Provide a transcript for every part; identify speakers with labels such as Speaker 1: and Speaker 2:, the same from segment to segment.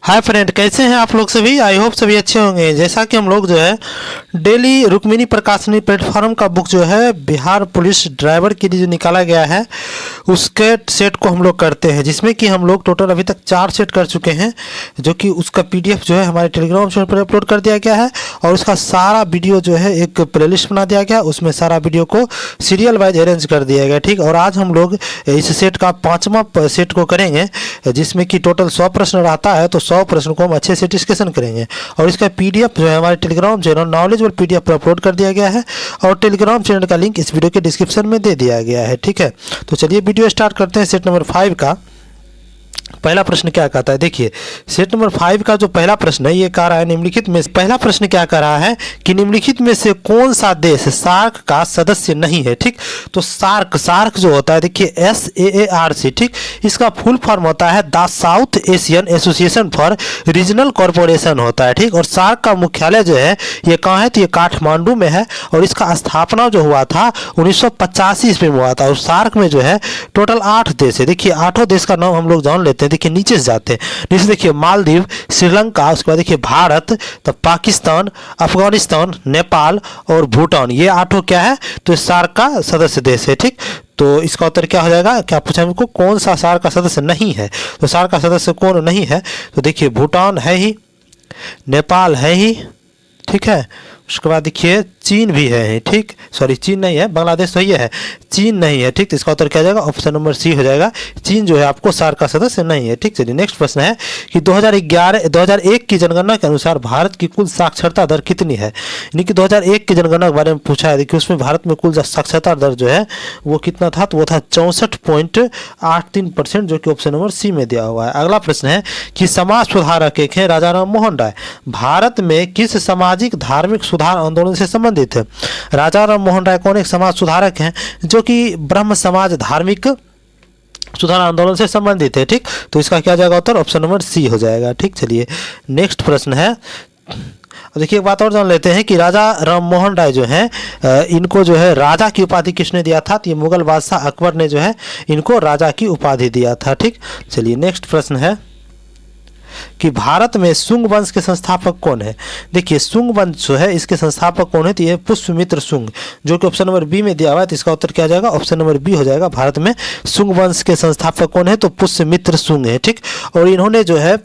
Speaker 1: Hi friend, कैसे हैं आप लोग सभी। आई होप सभी अच्छे होंगे। जैसा कि हम लोग जो है डेली रुक्मिणी प्रकाशनी प्लेटफॉर्म का बुक जो है बिहार पुलिस ड्राइवर के लिए जो निकाला गया है उसके सेट को हम लोग करते हैं, जिसमें कि हम लोग टोटल अभी तक 4 सेट कर चुके हैं, जो कि उसका पीडीएफ जो है हमारे टेलीग्राम चैनल पर अपलोड कर दिया गया है और उसका सारा वीडियो जो है एक प्लेलिस्ट बना दिया गया, उसमें सारा वीडियो को सीरियल वाइज अरेंज कर दिया गया। ठीक, और आज हम लोग इस सेट का 5वां सेट को करेंगे, जिसमें कि टोटल 100 प्रश्न रहता है, तो 100 प्रश्न को हम अच्छे से डिस्कशन करेंगे और इसका पीडीएफ जो है हमारे टेलीग्राम चैनल नॉलेजेबल पीडीएफ पर अपलोड कर दिया गया है और टेलीग्राम चैनल का लिंक इस वीडियो के डिस्क्रिप्शन में दे दिया गया है। ठीक है, तो चलिए वीडियो स्टार्ट करते हैं। सेट नंबर 5 का पहला प्रश्न क्या कहता है, देखिए सेट नंबर 5 का जो पहला प्रश्न है ये कह रहा है निम्नलिखित में पहला प्रश्न क्या कह रहा है कि निम्नलिखित में से कौन सा देश सार्क का सदस्य नहीं है। ठीक, तो सार्क जो होता है, देखिए SAARC, ठीक, इसका फुल फॉर्म होता है the south Asian association for regional corporation होता है। ठीक, और सार्क का मुख्यालय जो है ये कहाँ है, तो ये काठमांडू में है और इसका स्थापना जो हुआ था 1985 ईस्वी में हुआ था। और सार्क में जो है टोटल 8 देश है। देखिए 8 देश का नाम हम लोग जान लेते हैं। देखिए नीचे से जाते हैं, नीचे देखिए मालदीव, श्रीलंका, उसके बाद देखिए भारत, तो पाकिस्तान, अफगानिस्तान, नेपाल और भूटान, ये 8 क्या है, तो सार्क का सदस्य देश है। ठीक, तो इसका उत्तर क्या हो जाएगा, क्या पूछा हमको, कौन सा सार्क का सदस्य नहीं है। तो सार्क का सदस्य कौन नहीं है, तो देखिए भूटान है ही, नेपाल है ही, ठीक है, उसके बाद देखिए चीन भी है। ठीक, सॉरी चीन नहीं है, बांग्लादेश तो ये है, चीन नहीं है। ठीक, तो इसका उत्तर क्या हो जाएगा, ऑप्शन नंबर सी हो जाएगा, चीन जो है आपको सार्क का सदस्य नहीं है। ठीक, चलिए नेक्स्ट प्रश्न है कि 2001 की जनगणना के अनुसार भारत की कुल साक्षरता दर कितनी है। यानी कि 2001 की जनगणना के बारे में पूछा है। देखिए उसमें भारत में कुल साक्षरता दर जो है वो कितना था, तो वो था 64.83%, जो कि ऑप्शन नंबर सी में दिया हुआ है। अगला प्रश्न है कि समाज सुधारक एक है राजा राम मोहन राय, भारत में किस सामाजिक धार्मिक सुधार आंदोलन से संबंधित है। राजा राम मोहन राय कौन एक समाज सुधारक हैं जो कि ब्रह्म समाज धार्मिक सुधार आंदोलन से संबंधित है। ठीक, तो इसका क्या जाएगा उत्तर, ऑप्शन नंबर सी हो जाएगा। ठीक, चलिए नेक्स्ट प्रश्न है, देखिए एक बात और जान लेते हैं कि राजा राम मोहन राय जो हैं इनको जो है राजा की उपाधि किसने दिया था, तो ये मुगल बादशाह अकबर ने जो है इनको राजा की उपाधि दिया था। ठीक, चलिए नेक्स्ट प्रश्न है कि भारत में शुंग वंश के संस्थापक कौन है। देखिए शुंग वंश जो है इसके संस्थापक कौन है, तो ये पुष्यमित्र शुंग, जो कि ऑप्शन नंबर बी में दिया हुआ है। तो इसका उत्तर क्या जाएगा, ऑप्शन नंबर बी हो जाएगा। भारत में शुंग वंश के संस्थापक कौन है, तो पुष्यमित्र शुंग है। ठीक, और इन्होंने जो है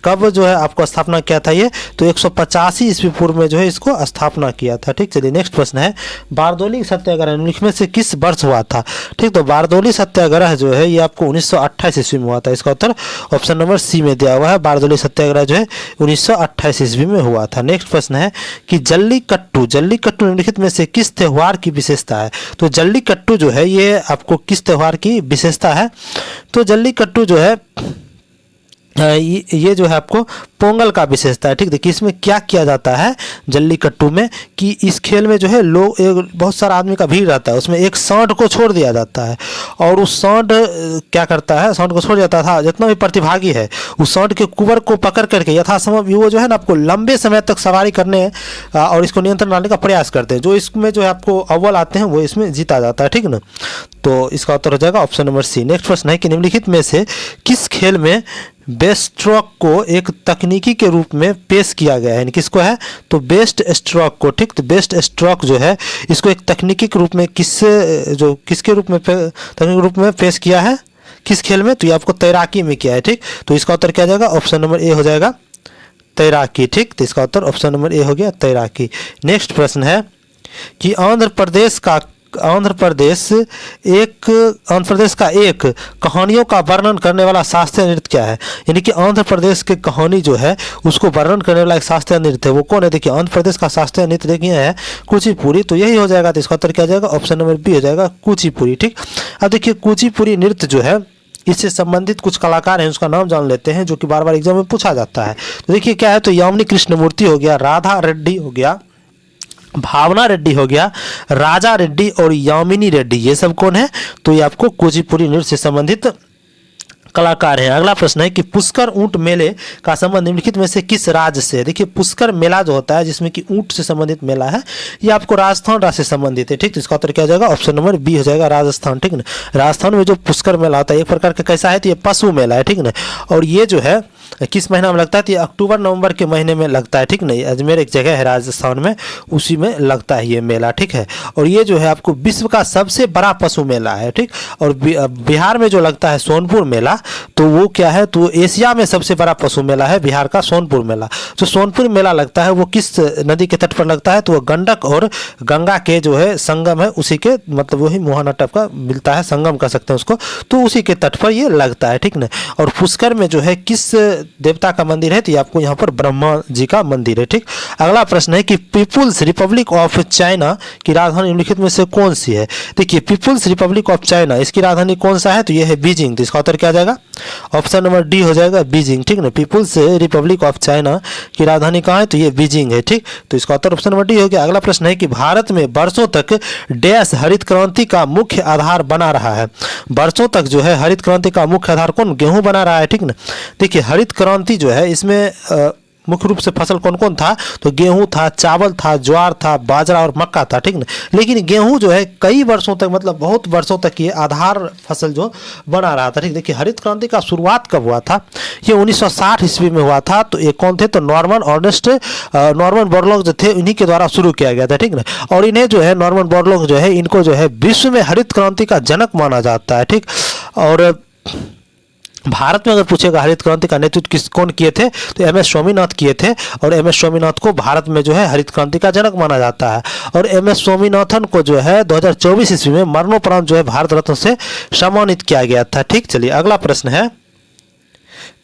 Speaker 1: कब जो है आपको स्थापना किया था, ये तो 185 ईस्वी पूर्व में जो है इसको स्थापना किया था। ठीक, चलिए नेक्स्ट प्रश्न है बारदौली सत्याग्रह निम्नलिखित में से किस वर्ष हुआ था। ठीक, तो बारदौली सत्याग्रह जो है ये आपको 1928 ईस्वी में हुआ था। इसका उत्तर ऑप्शन नंबर सी में दिया हुआ है। बारदौली सत्याग्रह जो है 1928 ईस्वी में हुआ था। नेक्स्ट प्रश्न है कि जल्लीकट्टू निम्नलिखित में से किस त्योहार की विशेषता है। तो जल्लीकट्टू जो है ये आपको किस त्योहार की विशेषता है, तो जल्लीकट्टू जो है ये जो है आपको पोंगल का विशेषता है। ठीक, देखिए इसमें क्या किया जाता है जल्लीकट्टू में कि इस खेल में जो है लोग बहुत सारा आदमी का भीड़ रहता है, उसमें एक सांड को छोड़ दिया जाता है और उस सांड क्या करता है, सांड को छोड़ जाता था, जितना भी प्रतिभागी है उस सांड के कुबर को पकड़ करके यथासंभव वो जो है ना आपको लंबे समय तक सवारी करने और इसको नियंत्रण लाने का प्रयास करते हैं। जो इसमें जो है आपको अव्वल आते हैं वो इसमें जीता जाता है। ठीक ना, तो इसका उत्तर हो जाएगा ऑप्शन नंबर सी। नेक्स्ट प्रश्न है कि निम्नलिखित में से किस खेल में बेस्ट स्ट्रोक को एक तकनीकी के रूप में पेश किया गया है, यानी किसको है, तो बेस्ट स्ट्रोक को। ठीक, तो बेस्ट स्ट्रोक जो है इसको एक तकनीकी के रूप में किसके रूप में तकनीकी रूप में पेश किया है, किस खेल में, तो ये आपको तैराकी में किया है। ठीक, तो इसका उत्तर क्या जाएगा, ऑप्शन नंबर ए हो जाएगा, तैराकी। ठीक, तो इसका उत्तर ऑप्शन नंबर ए हो गया, तैराकी। नेक्स्ट प्रश्न है कि आंध्र प्रदेश का एक कहानियों का वर्णन करने वाला शास्त्रीय नृत्य क्या है। यानी कि आंध्र प्रदेश की कहानी जो है उसको वर्णन करने वाला एक शास्त्रीय नृत्य है, वो कौन है। देखिए आंध्र प्रदेश का शास्त्रीय नृत्य देखिए है कुचिपुड़ी, तो यही हो जाएगा। तो इसका उत्तर क्या जाएगा, ऑप्शन नंबर बी हो जाएगा, कुचिपुड़ी। ठीक, अब देखिए कुचिपुड़ी नृत्य जो है इससे संबंधित कुछ कलाकार हैं, उसका नाम जान लेते हैं, जो कि बार बार एग्जाम में पूछा जाता है। तो देखिए क्या है, तो यामिनी कृष्णमूर्ति हो गया, राधा रेड्डी हो गया, भावना रेड्डी हो गया, राजा रेड्डी और यामिनी रेड्डी, ये सब कौन है, तो ये आपको कुचिपुड़ी नृत्य से संबंधित कलाकार हैं। अगला प्रश्न है कि पुष्कर ऊंट मेले का संबंध निम्नलिखित में से किस राज्य से है। देखिए पुष्कर मेला जो होता है जिसमें कि ऊंट से संबंधित मेला है, ये आपको राजस्थान राज्य से संबंधित है। ठीक, तो इसका उत्तर क्या हो जाएगा, ऑप्शन नंबर बी हो जाएगा, राजस्थान। ठीक ना, राजस्थान में जो पुष्कर मेला होता है एक प्रकार का कैसा है, तो ये पशु मेला है। ठीक ना, और ये जो है किस महीना में लगता है, तो ये अक्टूबर नवंबर के महीने में लगता है। ठीक नहीं, अजमेर एक जगह है राजस्थान में, उसी में लगता है ये मेला। ठीक है, और ये जो है आपको विश्व का सबसे बड़ा पशु मेला है। ठीक, और बिहार में जो लगता है सोनपुर मेला, तो वो क्या है, तो एशिया में सबसे बड़ा पशु मेला है बिहार का सोनपुर मेला। जो सोनपुर मेला लगता है वो किस नदी के तट पर लगता है, तो वो गंडक और गंगा के जो है संगम है, उसी के मतलब वही मुहाना टाइप का मिलता है, संगम कह सकते हैं उसको, तो उसी के तट पर ये लगता है। ठीक ना, और पुष्कर में जो है किस देवता का मंदिर है, तो ये आपको यहाँ पर ब्रह्मा जी का मंदिर है। ठीक, अगला प्रश्न है कि पीपुल्स रिपब्लिक ऑफ चाइना की राजधानी निम्नलिखित में से कौन सी है। देखिए पीपुल्स रिपब्लिक ऑफ चाइना, इसकी राजधानी कौन सा है, तो ये है बीजिंग। तो इसका उत्तर क्या आ जाएगा, ऑप्शन नंबर डी हो जाएगा, बीजिंग। ठीक ना, पीपुल्स रिपब्लिक ऑफ चाइना की राजधानी कहाँ है, तो ये बीजिंग है। ठीक, तो इसका उत्तर ऑप्शन नंबर डी हो गया। अगला प्रश्न है कि भारत में वर्षों तक डैश हरित क्रांति का मुख्य आधार बना रहा है। वर्षों तक जो है हरित क्रांति का मुख्य आधार कौन, गेहूं बना रहा है। ठीक ना, देखिए हरित क्रांति जो है इसमें मुख्य रूप से फसल कौन कौन था, तो गेहूं था, चावल था, ज्वार था, बाजरा और मक्का था। ठीक ना, लेकिन गेहूं जो है कई वर्षों तक मतलब बहुत वर्षों तक ये आधार फसल जो बना रहा था। ठीक, देखिए हरित क्रांति का शुरुआत कब हुआ था, ये 1960 ईस्वी में हुआ था। तो ये कौन थे, तो नॉर्मन बोरलॉग जो थे इन्हीं के द्वारा शुरू किया गया था। ठीक ना, और इन्हें जो है नॉर्मन बोरलॉग जो है इनको जो है विश्व में हरित क्रांति का जनक माना जाता है। ठीक, और भारत में अगर पूछेगा हरित क्रांति का नेतृत्व कौन किए थे, तो एम.एस. स्वामीनाथन किए थे, और एम.एस. स्वामीनाथन को भारत में जो है हरित क्रांति का जनक माना जाता है। और एम.एस. स्वामीनाथन को जो है 2024 ईस्वी में मरणोपरांत जो है भारत रत्न से सम्मानित किया गया था। ठीक, चलिए अगला प्रश्न है,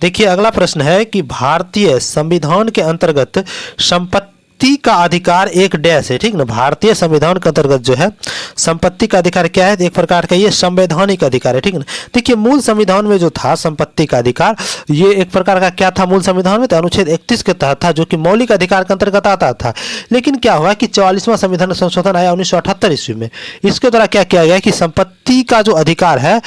Speaker 1: देखिए अगला प्रश्न है कि भारतीय संविधान के अंतर्गत संपत्ति का अधिकार एक डैश है। ठीक ना, भारतीय संविधान के अंतर्गत जो है संपत्ति का अधिकार क्या है, एक प्रकार का ये संवैधानिक अधिकार है। ठीक ना, देखिए मूल संविधान में जो था संपत्ति का अधिकार, ये एक प्रकार का क्या था मूल संविधान में, तो अनुच्छेद 31 के तहत था, जो कि मौलिक अधिकार के अंतर्गत आता था। लेकिन क्या हुआ कि 44वां संविधान संशोधन आया 1978 ईस्वी में, इसके द्वारा क्या किया गया कि संपत्ति का जो अधिकार है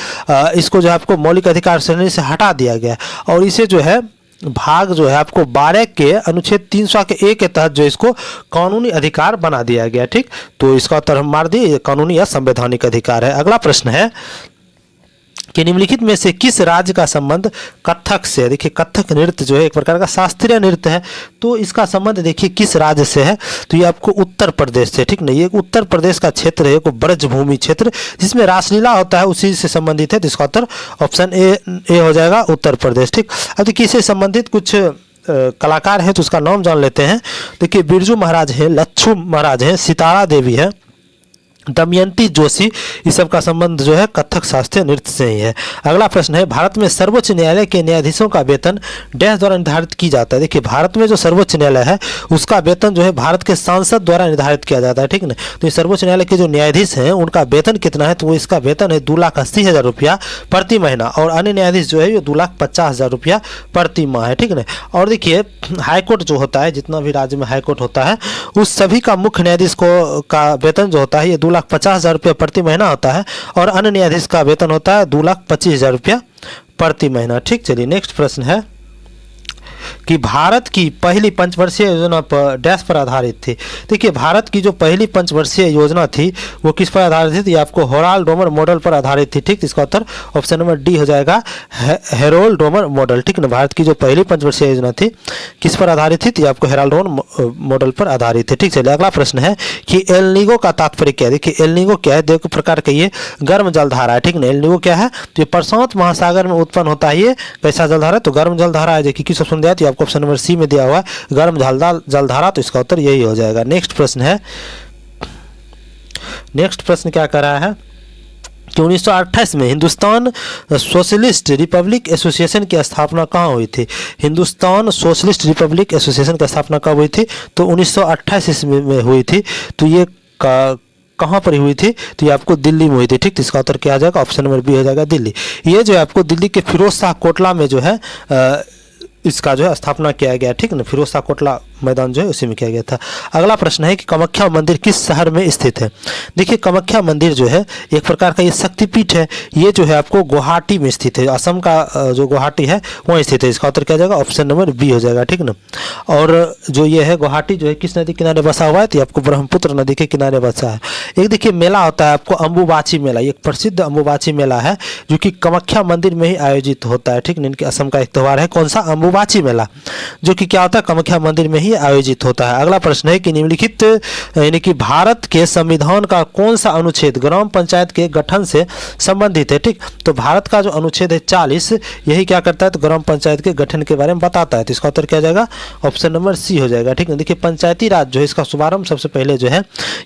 Speaker 1: इसको जो है आपको मौलिक अधिकार श्रेणी से हटा दिया गया, और इसे जो है भाग जो है आपको 12 के अनुच्छेद 300 के ए के तहत जो इसको कानूनी अधिकार बना दिया गया। ठीक, तो इसका उत्तर हम मार दिए, कानूनी या संवैधानिक अधिकार है। अगला प्रश्न है कि निम्नलिखित में से किस राज्य का संबंध कथक से। देखिए कथक नृत्य जो है एक प्रकार का शास्त्रीय नृत्य है, तो इसका संबंध देखिए किस राज्य से है, तो ये आपको उत्तर प्रदेश से। ठीक नहीं, ये उत्तर प्रदेश का क्षेत्र है, ब्रजभूमि क्षेत्र जिसमें रासलीला होता है, उसी से संबंधित है। तो इसका उत्तर ऑप्शन ए हो जाएगा, उत्तर प्रदेश। ठीक, अब देखिए इससे संबंधित कुछ कलाकार हैं तो उसका नाम जान लेते हैं। देखिए बिरजू महाराज हैं, लच्छू महाराज हैं, सितारा देवी है, दमयंती जोशी, इस सब का संबंध जो है कथक शास्त्रीय नृत्य से ही है। अगला प्रश्न है भारत में सर्वोच्च न्यायालय के न्यायाधीशों का वेतन डैश द्वारा निर्धारित की जाता है। देखिए भारत में जो सर्वोच्च न्यायालय है उसका वेतन जो है भारत के सांसद द्वारा निर्धारित किया जाता है। ठीक ना, तो ये सर्वोच्च न्यायालय के जो न्यायाधीश हैं उनका वेतन कितना है, तो वो इसका वेतन है 2,80,000 रुपया प्रति महीना, और अन्य न्यायाधीश जो है ये 2,50,000 रुपया प्रति माह है। ठीक ना, और देखिए हाईकोर्ट जो होता है, जितना भी राज्य में हाईकोर्ट होता है उस सभी का मुख्य न्यायाधीश को का वेतन जो होता है ये 2,50,000 रुपया प्रति महीना होता है, और अन्य न्यायाधीश का वेतन होता है 2,25,000 रुपया प्रति महीना। ठीक, चलिए नेक्स्ट प्रश्न है कि भारत की पहली पंचवर्षीय योजना पर डैश पर आधारित थी। देखिए भारत की जो पहली पंचवर्षीय योजना थी वो किस पर आधारित थी, ये आपको हेरोल्ड डोमर मॉडल पर आधारित थी। ठीक, इसका उत्तर ऑप्शन नंबर डी हो जाएगा, हेरोल्ड डोमर मॉडल। ठीक ना, भारत की जो पहली पंचवर्षीय योजना थी किस पर आधारित थी, तो आपको हेरोल्ड डोमर मॉडल पर आधारित है। ठीक, चलिए अगला प्रश्न है कि एल नीनो का तात्पर्य क्या है। देखिए एल नीनो क्या है, देखो प्रकार का ये गर्म जलधारा है। ठीक ना, एल नीनो क्या है, तो ये प्रशांत महासागर में उत्पन्न होता है। ये कैसा जलधारा है, तो गर्म जलधारा है। देखिए किस ऑप्शन दिया, तो आपको ऑप्शन नंबर सी में दिया हुआ है गर्म जलधारा, तो इसका उत्तर यही हो जाएगा। नेक्स्ट प्रश्न है, नेक्स्ट प्रश्न क्या कर रहा है कि 1928 में हिंदुस्तान सोशलिस्ट रिपब्लिक एसोसिएशन की स्थापना कहाँ हुई थी। हिंदुस्तान सोशलिस्ट रिपब्लिक एसोसिएशन की स्थापना कब हुई थी, तो 1928 ईस्वी में हुई थी। तो ये कहाँ पर हुई थी, तो ये आपको दिल्ली में हुई थी। ठीक, तो इसका उत्तर क्या आ जाएगा, ऑप्शन नंबर बी हो जाएगा, दिल्ली। ये जो है आपको दिल्ली के फिरोज शाह कोटला में जो है इसका जो है स्थापना किया गया। ठीक ना, फिरोज शाह कोटला मैदान जो है उसी में किया गया था। अगला प्रश्न है कि कामाख्या मंदिर किस शहर में स्थित है। देखिए कामाख्या मंदिर जो है एक प्रकार का ये शक्तिपीठ है, ये जो है आपको गुवाहाटी में स्थित है, असम का जो गुवाहाटी है वहाँ स्थित है। इसका उत्तर क्या जाएगा, ऑप्शन नंबर बी हो जाएगा, ठीक ना। और जो ये है गुवाहाटी जो है किस नदी किनारे बसा हुआ है, तो ये आपको ब्रह्मपुत्र नदी के किनारे बसा है। एक देखिए मेला होता है आपको अम्बुबाची मेला, एक प्रसिद्ध अम्बुबाची मेला है जो कि कामाख्या मंदिर में ही आयोजित होता है, ठीक ना। इनके असम का एक त्यौहार है, कौन सा, अम्बुबाची मेला, जो कि क्या होता है कामाख्या मंदिर में ही आयोजित होता है। अगला प्रश्न है कि निम्नलिखित यानी कि भारत के संविधान का कौन सा अनुच्छेद ग्राम पंचायत के गठन से संबंधित है, ठीक। तो भारत का जो अनुच्छेद है 40 यही क्या करता है, तो ग्राम पंचायत के गठन के बारे में बताता है। तो इसका उत्तर क्या जाएगा, ऑप्शन नंबर सी हो जाएगा, ठीक है। देखिए पंचायती राज जो है इसका शुभारंभ सबसे पहले जो है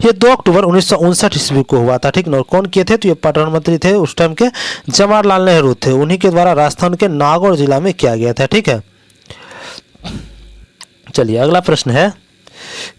Speaker 1: ये 2 अक्टूबर 1959 ईस्वी को हुआ था, ठीक ना। और कौन किए थे, तो ये प्रधानमंत्री थे उस टाइम के जवाहरलाल नेहरू थे, उन्हीं के द्वारा राजस्थान के नागौर जिला में किया गया था, ठीक है। चलिए अगला प्रश्न है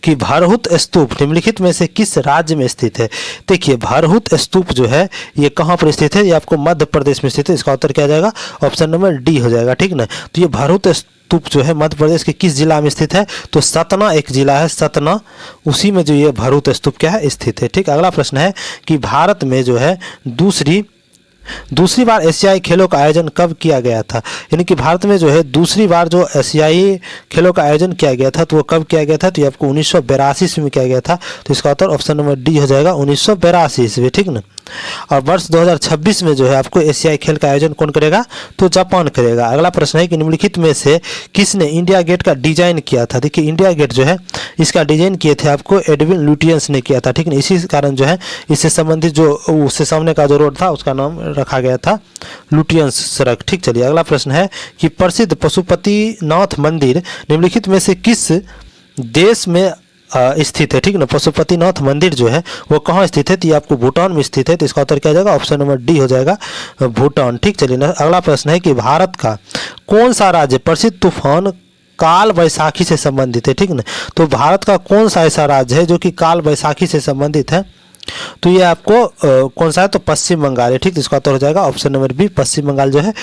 Speaker 1: कि भरहुत स्तूप निम्नलिखित में से किस राज्य में स्थित है। देखिए भरहुत स्तूप जो है ये कहाँ पर स्थित है, ये आपको मध्य प्रदेश में स्थित है। इसका उत्तर क्या जाएगा, ऑप्शन नंबर डी हो जाएगा, ठीक ना। तो ये भरहुत स्तूप जो है मध्य प्रदेश के किस जिला में स्थित है, तो सतना एक जिला है, सतना, उसी में जो ये भरहुत स्तूप क्या है स्थित है, ठीक। अगला प्रश्न है कि भारत में जो है दूसरी बार एशियाई खेलों का आयोजन कब किया गया था। यानी कि भारत में जो है दूसरी बार जो एशियाई खेलों का आयोजन किया गया था तो वो कब किया गया था, तो ये आपको 1982 में किया गया था। तो इसका उत्तर ऑप्शन नंबर डी हो जाएगा, 1982 ईस्वी, ठीक ना। और वर्ष 2026 में जो है आपको एशियाई खेल का आयोजन कौन करेगा, तो जापान करेगा। अगला प्रश्न है कि निम्नलिखित में से किसने इंडिया गेट का डिजाइन किया था। देखिए इंडिया गेट जो है इसका डिजाइन किए थे आपको एडविन लुटियंस ने किया था, ठीक ना। इसी कारण जो है इससे संबंधित जो उससे सामने का जो रोड था उसका नाम रखा गया था लुटियंस सड़क, ठीक। चलिए अगला प्रश्न है कि प्रसिद्ध पशुपतिनाथ मंदिर निम्नलिखित में से किस देश में स्थित है, ठीक ना। पशुपतिनाथ मंदिर जो है वो कहाँ स्थित है, तो ये आपको भूटान में स्थित है। तो इसका उत्तर क्या जाएगा, ऑप्शन नंबर डी हो जाएगा, भूटान, ठीक। चलिए ना अगला प्रश्न है कि भारत का कौन सा राज्य प्रसिद्ध तूफान काल वैसाखी से संबंधित है, ठीक ना। तो भारत का कौन सा ऐसा राज्य है जो कि काल वैसाखी से संबंधित है, तो ये आपको कौन सा है, तो पश्चिम बंगाल है, ठीक। तो इसका उत्तर हो जाएगा ऑप्शन नंबर बी, पश्चिम बंगाल जो है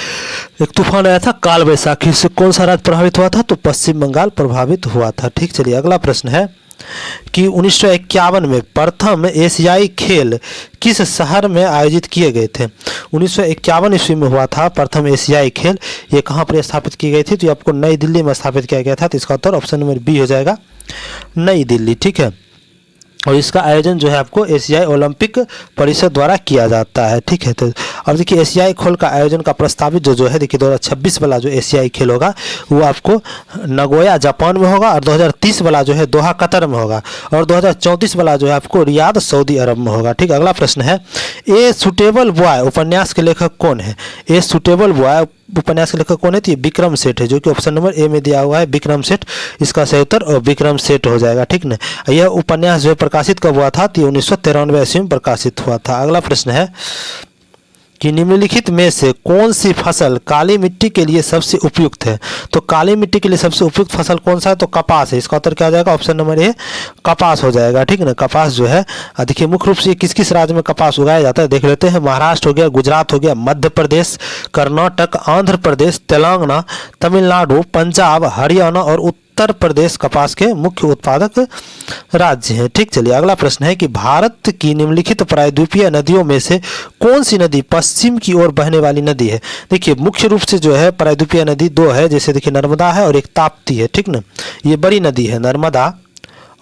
Speaker 1: एक तूफान आया था काल वैसाखी से, कौन सा राज्य प्रभावित हुआ था, तो पश्चिम बंगाल प्रभावित हुआ था, ठीक। चलिए अगला प्रश्न है कि 1951 में प्रथम एशियाई खेल किस शहर में आयोजित किए गए थे। 1951 ईस्वी में हुआ था प्रथम एशियाई खेल, ये कहाँ पर स्थापित की गई थी, तो ये आपको नई दिल्ली में स्थापित किया गया था। तो इसका उत्तर ऑप्शन नंबर बी हो जाएगा, नई दिल्ली, ठीक है। और इसका आयोजन जो है आपको एशियाई ओलंपिक परिषद द्वारा किया जाता है, ठीक है। तो अब देखिए एशियाई खेल का आयोजन का प्रस्तावित जो है देखिए 2026 वाला जो एशियाई खेल होगा वो आपको नगोया जापान में होगा, और 2030 वाला जो है दोहा कतर में होगा, और 2034 वाला जो है आपको रियाद सऊदी अरब में होगा, ठीक। अगला प्रश्न है ए सुटेबल बॉय उपन्यास के लेखक कौन है। ए सुटेबल बॉय उपन्यास के लेखक कौन है, तो ये विक्रम सेठ है, जो कि ऑप्शन नंबर ए में दिया हुआ है, विक्रम सेठ। इसका सही उत्तर विक्रम सेठ हो जाएगा, ठीक ना। यह उपन्यास जो है प्रकाशित कब हुआ था, तो 1993 ईस्वी में प्रकाशित हुआ था। अगला प्रश्न है कि निम्नलिखित में से कौन सी फसल काली मिट्टी के लिए सबसे उपयुक्त है। तो काली मिट्टी के लिए सबसे उपयुक्त फसल कौन सा है, तो कपास है। इसका उत्तर क्या आ जाएगा, ऑप्शन नंबर ए कपास हो जाएगा, ठीक ना। कपास जो है देखिए मुख्य रूप से किस किस राज्य में कपास उगाया जाता है देख लेते हैं। महाराष्ट्र हो गया, गुजरात हो गया, मध्य प्रदेश, कर्नाटक, आंध्र प्रदेश, तेलंगाना, तमिलनाडु, पंजाब, हरियाणा और उत्तर प्रदेश कपास के मुख्य उत्पादक राज्य हैं, ठीक। चलिए अगला प्रश्न है कि भारत की निम्नलिखित प्रायद्वीपीय नदियों में से कौन सी नदी पश्चिम की ओर बहने वाली नदी है। देखिए मुख्य रूप से जो है प्रायद्वीपीय नदी 2 है, जैसे देखिए नर्मदा है और एक ताप्ती है, ठीक ना। ये बड़ी नदी है नर्मदा,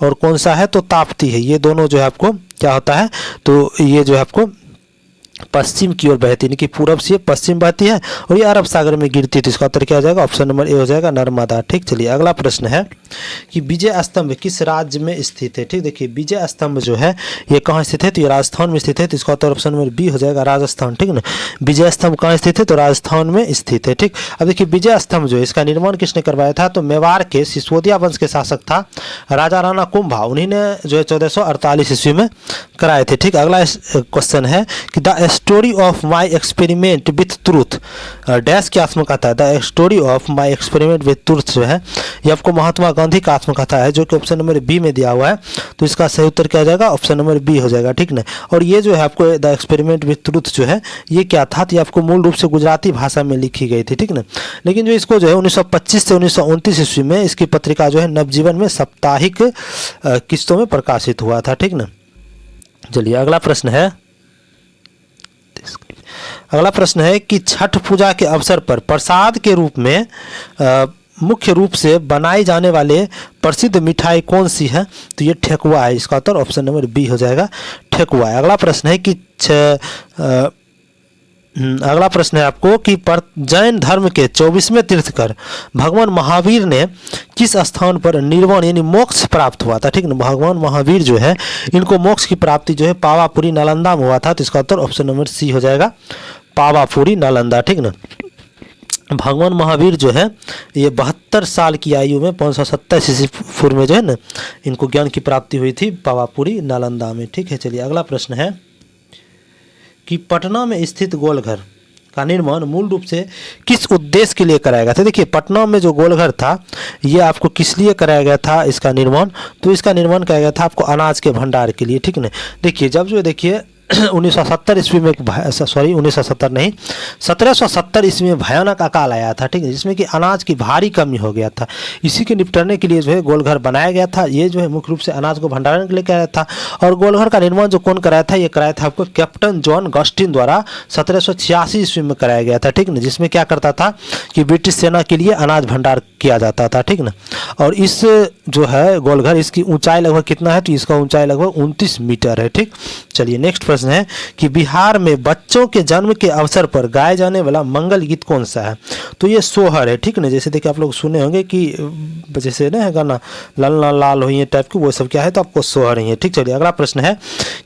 Speaker 1: और कौन सा है, तो ताप्ती है। ये दोनों जो है आपको क्या होता है, तो ये जो है आपको पश्चिम की ओर बहती है, यानी कि पूरब से पश्चिम बहती है और ये अरब सागर में गिरती है। तो इसका उत्तर क्या हो जाएगा, ऑप्शन नंबर ए हो जाएगा, नर्मदा, ठीक। चलिए अगला प्रश्न है कि विजय स्तंभ किस राज्य में स्थित है, ठीक। देखिए विजय स्तंभ जो है ये कहाँ स्थित है, तो ये राजस्थान में स्थित है। तो इसका उत्तर ऑप्शन नंबर बी हो जाएगा, राजस्थान, ठीक ना। विजय स्तंभ कहाँ स्थित है, तो राजस्थान में स्थित है, ठीक। अब देखिए विजय स्तंभ जो है इसका निर्माण किसने करवाया था, तो मेवाड़ के सिसोदिया वंश के शासक था राजा राणा कुंभा, उन्हीं ने जो है 1448 ईस्वी में कराए थे, ठीक। अगला क्वेश्चन है कि the story of my experiment with truth dash की आत्मकथा है। The story of my experiment with truth जो है ये आपको महात्मा गांधी गांधी का आत्मकथा है, जो कि ऑप्शन नंबर बी में दिया हुआ है। तो इसका सही उत्तर क्या हो जाएगा, ऑप्शन नंबर बी हो जाएगा, ठीक ना। और ये जो है आपको द एक्सपेरिमेंट विथ ट्रुथ जो है ये क्या था, तो ये आपको मूल रूप से गुजराती भाषा में लिखी गई थी, ठीक ना। लेकिन जो इसको जो है 1925 से 1929 ईस्वी में इसकी पत्रिका जो है नवजीवन में साप्ताहिक किस्तों में प्रकाशित हुआ था, ठीक ना। चलिए अगला प्रश्न है, अगला प्रश्न है कि छठ पूजा के अवसर पर प्रसाद के रूप में मुख्य रूप से बनाई जाने वाले प्रसिद्ध मिठाई कौन सी है, तो ये ठेकुआ है। इसका उत्तर ऑप्शन नंबर बी हो जाएगा, ठेकुआ है। अगला प्रश्न है कि अगला प्रश्न है आपको कि जैन धर्म के 24वें तीर्थकर भगवान महावीर ने किस स्थान पर निर्वाण यानी मोक्ष प्राप्त हुआ था, ठीक ना। भगवान महावीर जो है इनको मोक्ष की प्राप्ति जो है पावापुरी नालंदा में हुआ था। तो इसका उत्तर ऑप्शन नंबर सी हो जाएगा, पावापुरी नालंदा, ठीक ना। भगवान महावीर जो है ये 72 साल की आयु में 527 ईस्वी पूर्व में जो है ना इनको ज्ञान की प्राप्ति हुई थी पावापुरी नालंदा में, ठीक है। चलिए अगला प्रश्न है कि पटना में स्थित गोलघर का निर्माण मूल रूप से किस उद्देश्य के लिए कराया गया था। देखिए पटना में जो गोलघर था ये आपको किस लिए कराया गया था इसका निर्माण, तो इसका निर्माण कराया गया था आपको अनाज के भंडार के लिए, ठीक ना। देखिए जब जो देखिए 1970 ईस्वी में 1970 नहीं 1770 ईस्वी में भयानक अकाल आया था, ठीक है, जिसमें कि अनाज की भारी कमी हो गया था। इसी के निपटने के लिए जो है गोलघर बनाया गया था। ये जो है मुख्य रूप से अनाज को भंडारण के लिए कराया था। और गोलघर का निर्माण जो कौन कराया था, ये कराया था आपको कैप्टन जॉन गस्टिन द्वारा 1786 ईस्वी में कराया गया था, ठीक ना। जिसमें क्या करता था कि ब्रिटिश सेना के लिए अनाज भंडार किया जाता था, ठीक ना। और इस जो है गोलघर इसकी ऊंचाई लगभग कितना है, तो इसका ऊंचाई लगभग 29 मीटर है, ठीक। चलिए नेक्स्ट प्रश्न है कि बिहार में बच्चों के जन्म के अवसर पर गाए जाने वाला मंगल गीत कौन सा है, तो ये सोहर है, ठीक ना। जैसे देखिए आप लोग सुने होंगे कि जैसे ना है गाना ललना लाल हो ये टाइप की, वो सब क्या है, तो आपको सोहर ही है, ठीक। चलिए अगला प्रश्न है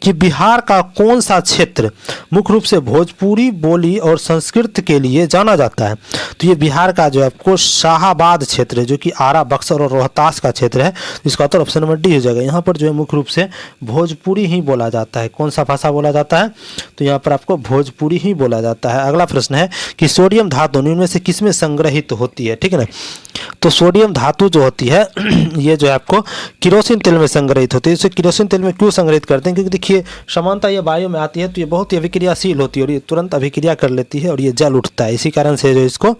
Speaker 1: कि बिहार का कौन सा क्षेत्र मुख्य रूप से भोजपुरी बोली और संस्कृत के लिए जाना जाता है, तो ये बिहार का जो आपको शाहाबाद क्षेत्र है, जो कि आरा बक्सर और रोहतास का क्षेत्र है। इसका उत्तर ऑप्शन नंबर डी हो जाएगा। यहाँ पर जो है मुख्य रूप से भोजपुरी ही बोला जाता है। कौन सा भाषा बोला जाता है, तो यहाँ पर आपको भोजपुरी ही बोला जाता है। अगला प्रश्न है कि सोडियम धातु निम्न में से किसमें संग्रहित होती है, ठीक है ना। तो सोडियम धातु जो होती है ये जो है आपको किरोसिन तेल में संग्रहित होती है। इसे किरोसिन तेल में क्यों संग्रहित करते हैं, क्योंकि देखिए समानता ये वायु में आती है तो ये बहुत ही अभिक्रियाशील होती है और ये तुरंत अभिक्रिया कर लेती है और ये जल उठता है। इसी कारण से जो इसको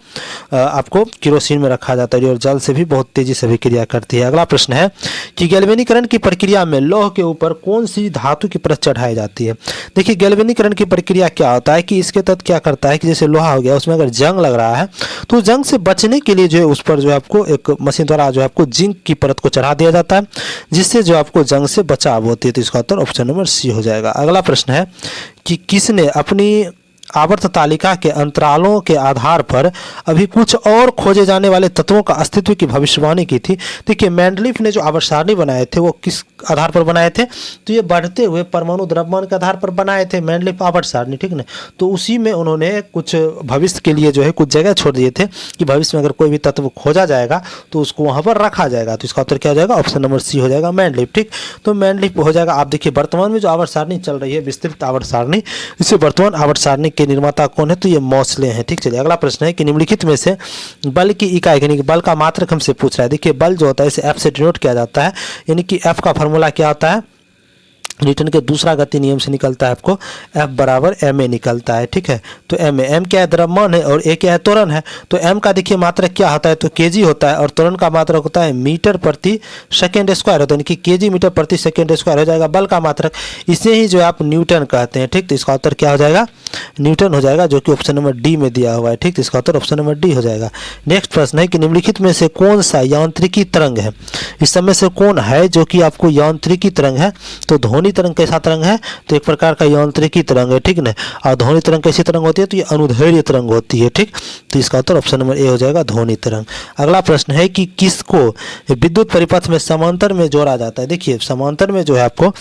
Speaker 1: आपको किरोसिन में रखा जाता है और जल से भी बहुत तेजी से अभिक्रिया करती है। अगला प्रश्न है कि गैल्वेनीकरण की प्रक्रिया में लौह के ऊपर कौन सी धातु की परत चढ़ाई जाती है। देखिए गैल्वेनीकरण की प्रक्रिया क्या होता है कि इसके तहत क्या करता है कि जैसे लोहा हो गया उसमें अगर जंग लग रहा है तो जंग से बचने के लिए जो है उस पर जो है आपको एक मशीन द्वारा जो है आपको जिंक की परत को चढ़ा दिया जाता है, जिससे जो आपको जंग से बचाव होती है। तो इसका उत्तर ऑप्शन नंबर सी हो जाएगा। अगला प्रश्न है कि किसने अपनी आवर्त तालिका के अंतरालों के आधार पर अभी कुछ और खोजे जाने वाले तत्वों का अस्तित्व की भविष्यवाणी की थी। देखिए मेंडलीफ ने जो आवर्त सारणी बनाए थे वो किस आधार पर बनाए थे, तो ये बढ़ते हुए परमाणु द्रव्यमान के आधार पर बनाए थे मेंडलीफ आवर्त सारणी, ठीक ना। तो उसी में उन्होंने कुछ भविष्य के लिए जो है कुछ जगह छोड़ दिए थे कि भविष्य में अगर कोई भी तत्व खोजा जाएगा तो उसको वहाँ पर रखा जाएगा। तो इसका उत्तर क्या हो जाएगा, ऑप्शन नंबर सी हो जाएगा मेंडलीफ, ठीक। तो मेंडलीफ हो जाएगा। आप देखिए वर्तमान में जो आवर्त सारणी चल रही है विस्तृत आवर्त सारणी, इसे वर्तमान आवर्त सारणी के निर्माता कौन है, तो ये मौसले हैं, ठीक। चलिए अगला प्रश्न है कि निम्नलिखित में से बल की इकाई यानी कि बल का मात्रक हमसे पूछ रहा है। देखिए बल जो होता है इसे एफ से डिनोट किया जाता है, यानी कि एफ का फॉर्मूला क्या होता है, न्यूटन के दूसरा गति नियम से निकलता है आपको F बराबर ma निकलता है, ठीक है। तो m क्या है, द्रव्यमान है और a क्या है, त्वरण है। तो m का देखिए मात्रक क्या होता है, तो kg होता है और त्वरण का मात्रक होता है मीटर प्रति सेकेंड स्क्वायर होता है, यानी कि kg मीटर प्रति सेकेंड स्क्वायर हो जाएगा बल का मात्रक। इसे ही जो आप न्यूटन कहते हैं, ठीक। तो इसका उत्तर क्या हो जाएगा, न्यूटन हो जाएगा, जो कि ऑप्शन नंबर डी में दिया हुआ है, ठीक। तो इसका उत्तर ऑप्शन नंबर डी हो जाएगा। नेक्स्ट प्रश्न है कि निम्नलिखित में से कौन सा यांत्रिकी तरंग है, इस समय से कौन है जो कि आपको यांत्रिकी तरंग है, तो ध्वनि तरंग कैसा तरंग है, तो एक प्रकार का यांत्रिकी तरंग है, ठीक ना। और ध्वनि तरंग कैसी तरंग होती है, तो ये अनुदैर्ध्य तरंग होती है, ठीक। तो इसका उत्तर ऑप्शन नंबर ए हो जाएगा, ध्वनि तरंग। अगला प्रश्न है कि किसको विद्युत परिपथ में समांतर में जोड़ा जाता है। देखिए समांतर में जो है आपको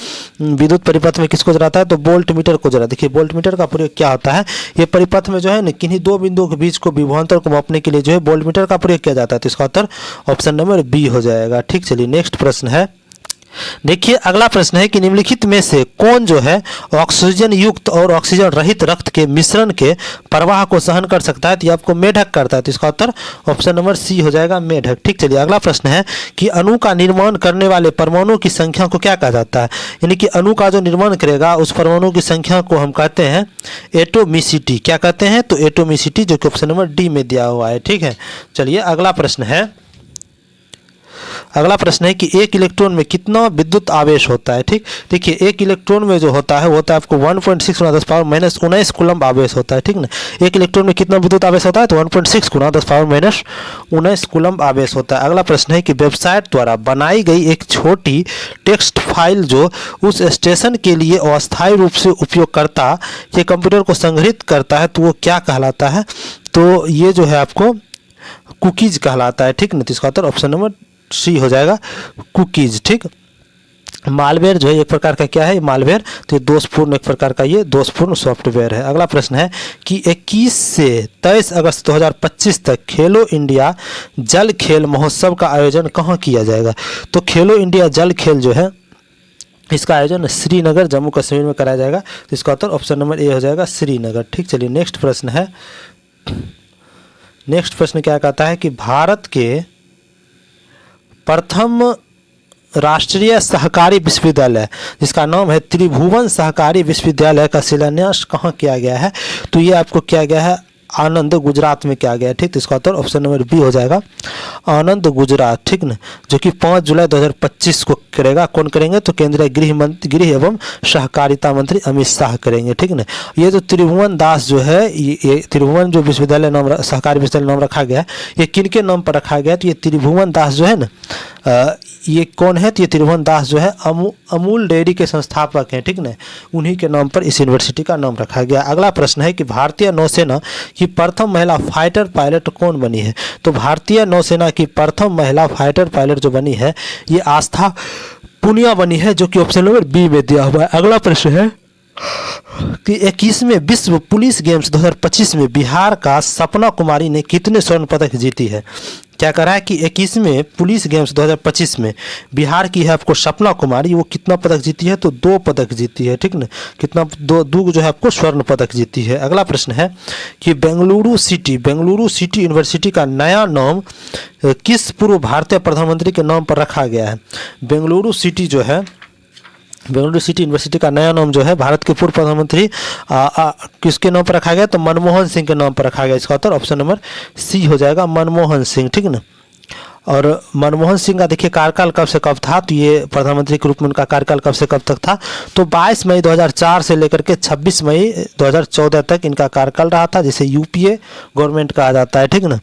Speaker 1: विद्युत परिपथ में किसको जोड़ाता है, तो वोल्ट मीटर को जोड़ा। देखिए वोल्ट मीटर का प्रयोग क्या होता है, ये परिपथ में जो है ना किन्हीं दो बिंदुओं के बीच को विभवांतर को मापने के लिए जो है वोल्ट मीटर का प्रयोग किया जाता है। तो इसका उत्तर ऑप्शन नंबर बी हो जाएगा, ठीक। चलिए नेक्स्ट प्रश्न है देखिए अगला प्रश्न है कि निम्नलिखित में से कौन जो है ऑक्सीजन युक्त और ऑक्सीजन रहित रक्त के मिश्रण के प्रवाह को सहन कर सकता है, तो ये आपको मेढक करता है। तो इसका उत्तर ऑप्शन नंबर सी हो जाएगा, मेढक। ठीक, चलिए अगला प्रश्न है कि अणु का निर्माण करने वाले परमाणु की संख्या को क्या कहा जाता है, यानी कि अणु का जो निर्माण करेगा उस परमाणु की संख्या को हम कहते हैं एटोमिसिटी। क्या कहते हैं, तो एटोमिसिटी, जो कि ऑप्शन नंबर डी में दिया हुआ है। ठीक है, चलिए अगला प्रश्न है कि एक इलेक्ट्रॉन में कितना विद्युत आवेश होता है। ठीक, देखिए एक इलेक्ट्रॉन में जो होता है आपको 1.6 गुना 10⁻⁻19 कूलम्ब आवेश होता है। ठीक ना, एक इलेक्ट्रॉन में कितना विद्युत आवेश होता है, तो 1.6 गुना 10⁻⁻19 कूलम्ब आवेश होता है। अगला प्रश्न है कि वेबसाइट द्वारा बनाई गई एक छोटी टेक्स्ट फाइल जो उस स्टेशन के लिए अस्थायी रूप से उपयोगकर्ता के कंप्यूटर को संग्रहित करता है, तो वो क्या कहलाता है, तो ये जो है आपको कुकीज कहलाता है। ठीक ना, तो इसका उत्तर ऑप्शन नंबर सी हो जाएगा, कुकीज। ठीक, मालवेयर जो है एक प्रकार का क्या है, मालवेयर, तो ये दोषपूर्ण एक प्रकार का ये दोषपूर्ण सॉफ्टवेयर है। अगला प्रश्न है कि 21 से 23 अगस्त 2025 तक खेलो इंडिया जल खेल महोत्सव का आयोजन कहाँ किया जाएगा। तो खेलो इंडिया जल खेल जो है इसका आयोजन श्रीनगर जम्मू कश्मीर में कराया जाएगा। तो इसका उत्तर ऑप्शन नंबर ए हो जाएगा, श्रीनगर। ठीक, चलिए नेक्स्ट प्रश्न क्या कहता है कि भारत के प्रथम राष्ट्रीय सहकारी विश्वविद्यालय जिसका नाम है त्रिभुवन सहकारी विश्वविद्यालय का शिलान्यास कहाँ किया गया है, तो ये आपको किया गया है आनंद, गुजरात में किया गया है। ठीक, तो इसका उत्तर ऑप्शन नंबर बी हो जाएगा, आनंद, गुजरात। ठीक ना, जो कि 5 जुलाई 2025 को करेगा। कौन करेंगे, तो केंद्रीय गृह एवं सहकारिता मंत्री अमित शाह करेंगे। ठीक ना, ये जो त्रिभुवन दास जो है, ये त्रिभुवन जो विश्वविद्यालय नाम सहकारी विश्वविद्यालय नाम रखा गया है, ये किनके नाम पर रखा गया है, तो ये त्रिभुवन दास जो है ना, ये कौन है, तो ये त्रिभुवन दास जो है अमूल डेयरी के संस्थापक हैं। ठीक ना, उन्हीं के नाम पर इस यूनिवर्सिटी का नाम रखा गया। अगला प्रश्न है कि भारतीय नौसेना की प्रथम महिला फाइटर पायलट कौन बनी है। तो भारतीय नौसेना की प्रथम महिला फाइटर पायलट जो बनी है ये आस्था पुनिया बनी है, जो कि ऑप्शन नंबर बी में दिया हुआ है। अगला प्रश्न है कि 21वें विश्व पुलिस गेम्स 2025 में बिहार का सपना कुमारी ने कितने स्वर्ण पदक जीती है। क्या कह रहा है कि 21वें पुलिस गेम्स 2025 में बिहार की है आपको सपना कुमारी, वो कितना पदक जीती है, तो 2 पदक जीती है। ठीक ना, कितना, दो जो है आपको स्वर्ण पदक जीती है। अगला प्रश्न है कि बेंगलुरु सिटी यूनिवर्सिटी का नया नाम किस पूर्व भारतीय प्रधानमंत्री के नाम पर रखा गया है। बेंगलुरु सिटी यूनिवर्सिटी का नया नाम जो है भारत के पूर्व प्रधानमंत्री किसके नाम पर रखा गया, तो मनमोहन सिंह के नाम पर रखा गया। इसका उत्तर ऑप्शन नंबर सी हो जाएगा, मनमोहन सिंह। ठीक ना, और मनमोहन सिंह का देखिए कार्यकाल कब से कब था, तो ये प्रधानमंत्री के रूप में उनका कार्यकाल कब से कब तक था, तो 22 मई 2004 से लेकर के 26 मई 2014 तक इनका कार्यकाल रहा था, जिसे यूपीए गवर्नमेंट कहा जाता है। ठीक ना,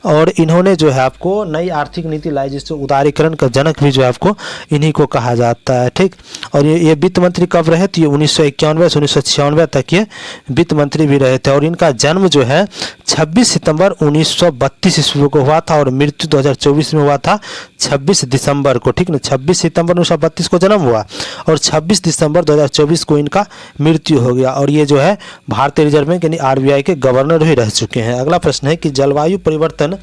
Speaker 1: और इन्होंने जो है आपको नई आर्थिक नीति लाई, जिससे उदारीकरण का जनक भी जो है आपको इन्हीं को कहा जाता है। ठीक, और ये वित्त मंत्री कब रहे, तो ये 1991 से 1996 तक ये वित्त मंत्री भी रहे थे। और इनका जन्म जो है 26 सितंबर 1932 ईस्वी को हुआ था और मृत्यु 2024 में हुआ था 26 दिसंबर को। ठीक ना, 26 सितंबर 1932 को जन्म हुआ और 26 दिसंबर 2024 को इनका मृत्यु हो गया। और ये जो है भारतीय रिजर्व बैंक यानी आरबीआई के गवर्नर भी रह चुके हैं। अगला प्रश्न है कि जलवायु परिवर्तन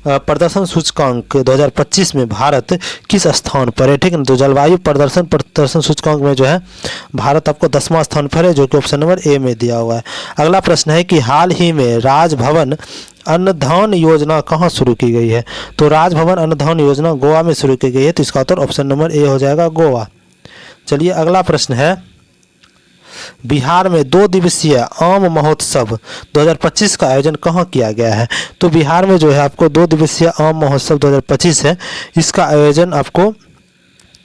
Speaker 1: प्रदर्शन सूचकांक 2025 में भारत किस स्थान पर है। ठीक है, तो जलवायु प्रदर्शन सूचकांक में जो है भारत आपको 10वां स्थान पर है, जो कि ऑप्शन नंबर ए में दिया हुआ है। अगला प्रश्न है कि हाल ही में राजभवन अन्नधान योजना कहाँ शुरू की गई है। तो राजभवन अन्नधान योजना गोवा में शुरू की गई है, तो इसका उत्तर ऑप्शन नंबर ए हो जाएगा, गोवा। चलिए अगला प्रश्न है, बिहार में 2 दिवसीय आम महोत्सव 2025 का आयोजन कहाँ किया गया है। तो बिहार में जो है आपको 2 दिवसीय आम महोत्सव 2025 है, इसका आयोजन आपको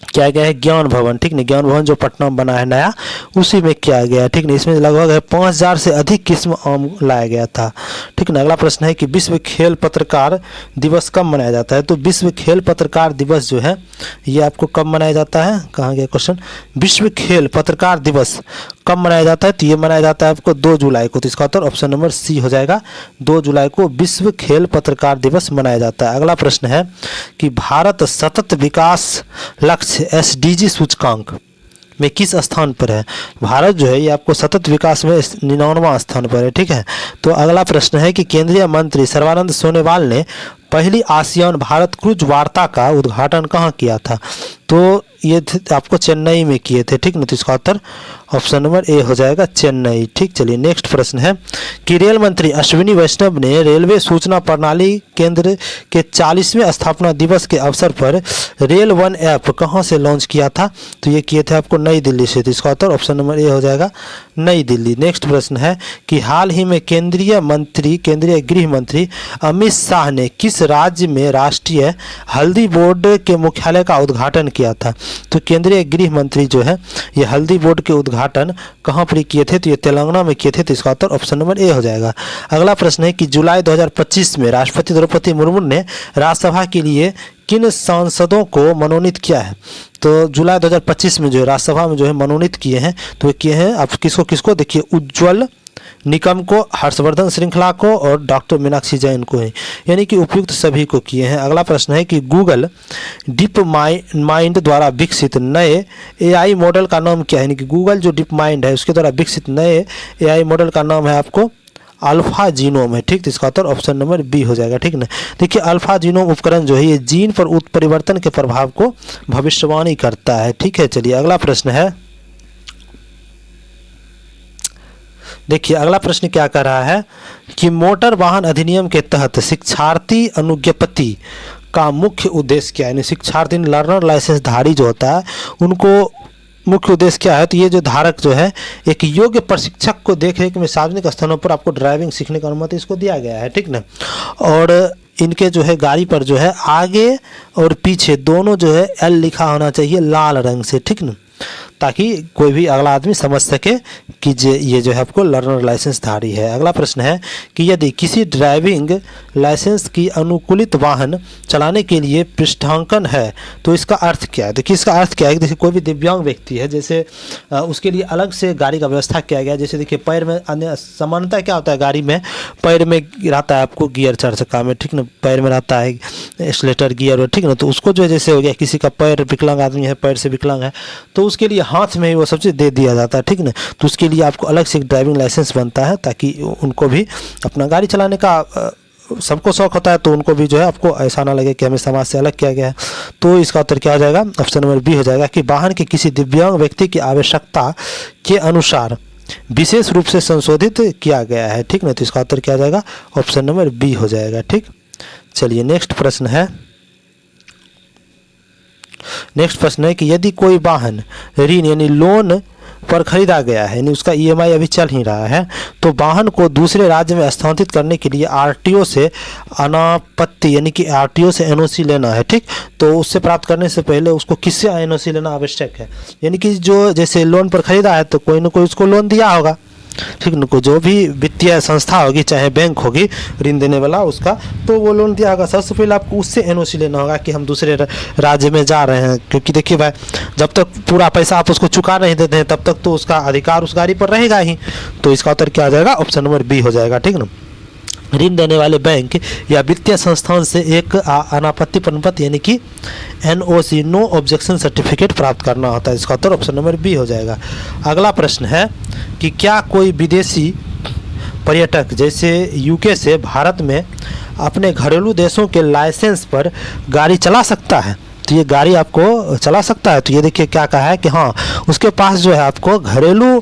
Speaker 1: किया गया है ज्ञान भवन। ठीक नहीं, ज्ञान भवन जो पटना में बना है नया, उसी में किया गया है। ठीक नहीं, इसमें लगभग 5000 से अधिक किस्म आम लाया गया था। ठीक ना, अगला प्रश्न है कि विश्व खेल पत्रकार दिवस कब मनाया जाता है। तो विश्व खेल पत्रकार दिवस जो है ये आपको कब मनाया जाता है, कहाँ गया क्वेश्चन, विश्व खेल पत्रकार दिवस कब मनाया जाता है। तो ये मनाया जाता है आपको 2 जुलाई को, तो इसका उत्तर ऑप्शन नंबर सी हो जाएगा, 2 जुलाई को विश्व खेल पत्रकार दिवस मनाया जाता है। अगला प्रश्न है कि भारत सतत विकास लक्ष्य एसडीजी सूचकांक में किस स्थान पर है। भारत जो है ये आपको सतत विकास में 99वां स्थान पर है। ठीक है, तो अगला प्रश्न है कि केंद्रीय मंत्री सर्बानंद सोनोवाल ने पहली आसियान भारत क्रूज वार्ता का उद्घाटन कहाँ किया था। तो ये आपको चेन्नई में किए थे, ठीक ना। तो इसका उत्तर ऑप्शन नंबर ए हो जाएगा, चेन्नई। ठीक, चलिए नेक्स्ट प्रश्न है कि रेल मंत्री अश्विनी वैष्णव ने रेलवे सूचना प्रणाली केंद्र के 40वें स्थापना दिवस के अवसर पर रेल वन ऐप कहाँ से लॉन्च किया था? तो ये किए थे आपको नई दिल्ली से। तो इसका उत्तर ऑप्शन नंबर ए हो जाएगा, नई दिल्ली। नेक्स्ट प्रश्न है कि हाल ही में केंद्रीय गृह मंत्री अमित शाह ने किस राज्य में राष्ट्रीय हल्दी बोर्ड के मुख्यालय का उद्घाटन किया था? तो केंद्रीय गृह मंत्री जो है ये हल्दी बोर्ड के उद्घाटन कहाँ पर किए थे? तो ये तेलंगाना में किए थे। तो इसका उत्तर ऑप्शन नंबर ए हो जाएगा। अगला प्रश्न है कि जुलाई 2025 में राष्ट्रपति द्रौपदी मुर्मू ने राज्यसभा के लिए किन सांसदों को मनोनीत किया है? तो जुलाई 2025 में जो है राज्यसभा में जो है मनोनीत किए हैं, तो ये किए हैं आप किसको देखिए, उज्ज्वल निकम को, हर्षवर्धन श्रृंखला को और डॉक्टर मीनाक्षी जैन को है, यानी कि उपयुक्त सभी को किए हैं। अगला प्रश्न है कि गूगल डीप माइंड द्वारा विकसित नए एआई मॉडल का नाम क्या है? यानी कि गूगल जो डीप माइंड है उसके द्वारा विकसित नए एआई मॉडल का नाम है आपको अल्फा जीनोम है। ठीक, तो इसका उत्तर ऑप्शन नंबर बी हो जाएगा। ठीक ना, देखिए अल्फा जीनोम उपकरण जो है ये जीन पर उत्परिवर्तन के प्रभाव को भविष्यवाणी करता है। ठीक है, चलिए अगला प्रश्न है, देखिए अगला प्रश्न क्या कर रहा है कि मोटर वाहन अधिनियम के तहत शिक्षार्थी अनुज्ञप्ति का मुख्य उद्देश्य क्या है? यानी शिक्षार्थी लर्नर लाइसेंस धारी जो होता है उनको मुख्य उद्देश्य क्या है? तो ये जो धारक जो है एक योग्य प्रशिक्षक को देखरेख में सार्वजनिक स्थानों पर आपको ड्राइविंग सीखने की अनुमति इसको दिया गया है। ठीक ना, और इनके जो है गाड़ी पर जो है आगे और पीछे दोनों जो है एल लिखा होना चाहिए लाल रंग से। ठीक ना, ताकि कोई भी अगला आदमी समझ सके कि ये जो है आपको लर्नर लाइसेंस धारी है। अगला प्रश्न है कि यदि किसी ड्राइविंग लाइसेंस की अनुकूलित वाहन चलाने के लिए पृष्ठांकन है तो इसका अर्थ क्या है? देखिए इसका अर्थ क्या है कि देखिए कोई भी दिव्यांग व्यक्ति है जैसे उसके लिए अलग से गाड़ी का व्यवस्था किया गया। जैसे देखिए पैर में अन्य सामान्यतः क्या होता है, गाड़ी में पैर में रहता है आपको गियर 4 चक्का में, ठीक ना, पैर में रहता है एक्सीलरेटर गियर, ठीक ना। तो उसको जो है जैसे हो गया किसी का पैर विकलांग आदमी है, पैर से विकलांग है, तो उसके लिए हाथ में ही वो सब चीज़ दे दिया जाता है। ठीक ना, तो उसके लिए आपको अलग से एक ड्राइविंग लाइसेंस बनता है ताकि उनको भी अपना गाड़ी चलाने का सबको शौक होता है, तो उनको भी जो है आपको ऐसा ना लगे कि हमें समाज से अलग किया गया है। तो इसका उत्तर क्या हो जाएगा? ऑप्शन नंबर बी हो जाएगा कि वाहन के किसी दिव्यांग व्यक्ति की आवश्यकता के अनुसार विशेष रूप से संशोधित किया गया है। ठीक ना, तो इसका उत्तर क्या हो जाएगा? ऑप्शन नंबर बी हो जाएगा। ठीक, चलिए नेक्स्ट प्रश्न है, नेक्स्ट प्रश्न है कि यदि कोई वाहन ऋण यानी लोन पर खरीदा गया है, यानी उसका ईएमआई अभी चल ही रहा है, तो वाहन को दूसरे राज्य में स्थानांतरित करने के लिए आरटीओ से अनापत्ति यानी कि आरटीओ से एनओसी लेना है। ठीक, तो उससे प्राप्त करने से पहले उसको किससे एनओसी लेना आवश्यक है? यानी कि जो जैसे लोन पर खरीदा है तो कोई ना कोई उसको लोन दिया होगा, ठीक न, को जो भी वित्तीय संस्था होगी चाहे बैंक होगी ऋण देने वाला उसका, तो वो लोन दिया होगा। सबसे पहले आपको उससे एनओसी लेना होगा कि हम दूसरे राज्य में जा रहे हैं, क्योंकि देखिए भाई जब तक पूरा पैसा आप उसको चुका नहीं देते हैं तब तक तो उसका अधिकार उस गाड़ी पर रहेगा ही। तो इसका उत्तर क्या आ जाएगा? ऑप्शन नंबर बी हो जाएगा। ठीक ना, ऋण देने वाले बैंक या वित्तीय संस्थान से एक अनापत्ति प्रपत्र यानी कि एनओसी नो ऑब्जेक्शन सर्टिफिकेट प्राप्त करना होता है। इसका उत्तर ऑप्शन नंबर बी हो जाएगा। अगला प्रश्न है कि क्या कोई विदेशी पर्यटक जैसे यूके से भारत में अपने घरेलू देशों के लाइसेंस पर गाड़ी चला सकता है? तो ये गाड़ी आपको चला सकता है। तो ये देखिए क्या कहा है कि हाँ उसके पास जो है आपको घरेलू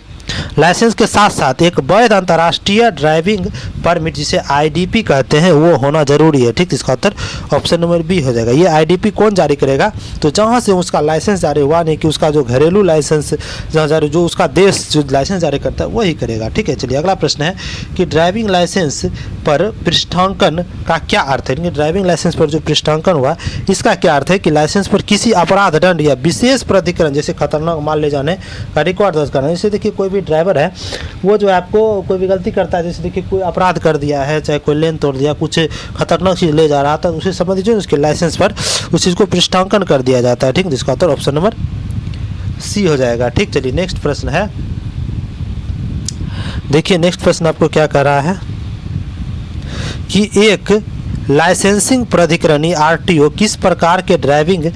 Speaker 1: लाइसेंस के साथ साथ एक वैध अंतर्राष्ट्रीय ड्राइविंग परमिट जिसे आईडीपी कहते हैं वो होना जरूरी है। ठीक, इसका उत्तर ऑप्शन नंबर बी हो जाएगा। ये आईडीपी कौन जारी करेगा? तो जहां से उसका लाइसेंस जारी हुआ, नहीं कि उसका जो घरेलू लाइसेंस जहाँ जारी, जो उसका देश जो लाइसेंस जारी करता है वही करेगा। ठीक है, चलिए अगला प्रश्न है कि ड्राइविंग लाइसेंस पर पृष्ठांकन का क्या अर्थ है? ड्राइविंग लाइसेंस पर जो पृष्ठांकन हुआ इसका क्या अर्थ है? कि लाइसेंस पर किसी अपराध दंड या विशेष प्राधिकरण जैसे खतरनाक माल ले जाने का रिकॉर्ड दर्ज करना। जैसे देखिए कोई भी ड्राइवर है वो जो है आपको कोई भी गलती करता है, जैसे देखिए कोई अपराध कर दिया है, चाहे कोई लेन तोड़ दिया, कुछ खतरनाक चीज़ ले जा रहा था, उससे संबंधित जो उसके लाइसेंस पर उस चीज़ को पृष्ठांकन कर दिया जाता है। ठीक, जिसका उत्तर ऑप्शन नंबर सी हो जाएगा। ठीक, चलिए नेक्स्ट प्रश्न है, देखिए नेक्स्ट प्रश्न आपको क्या कह रहा है कि एक लाइसेंसिंग प्राधिकरण आरटीओ किस प्रकार के ड्राइविंग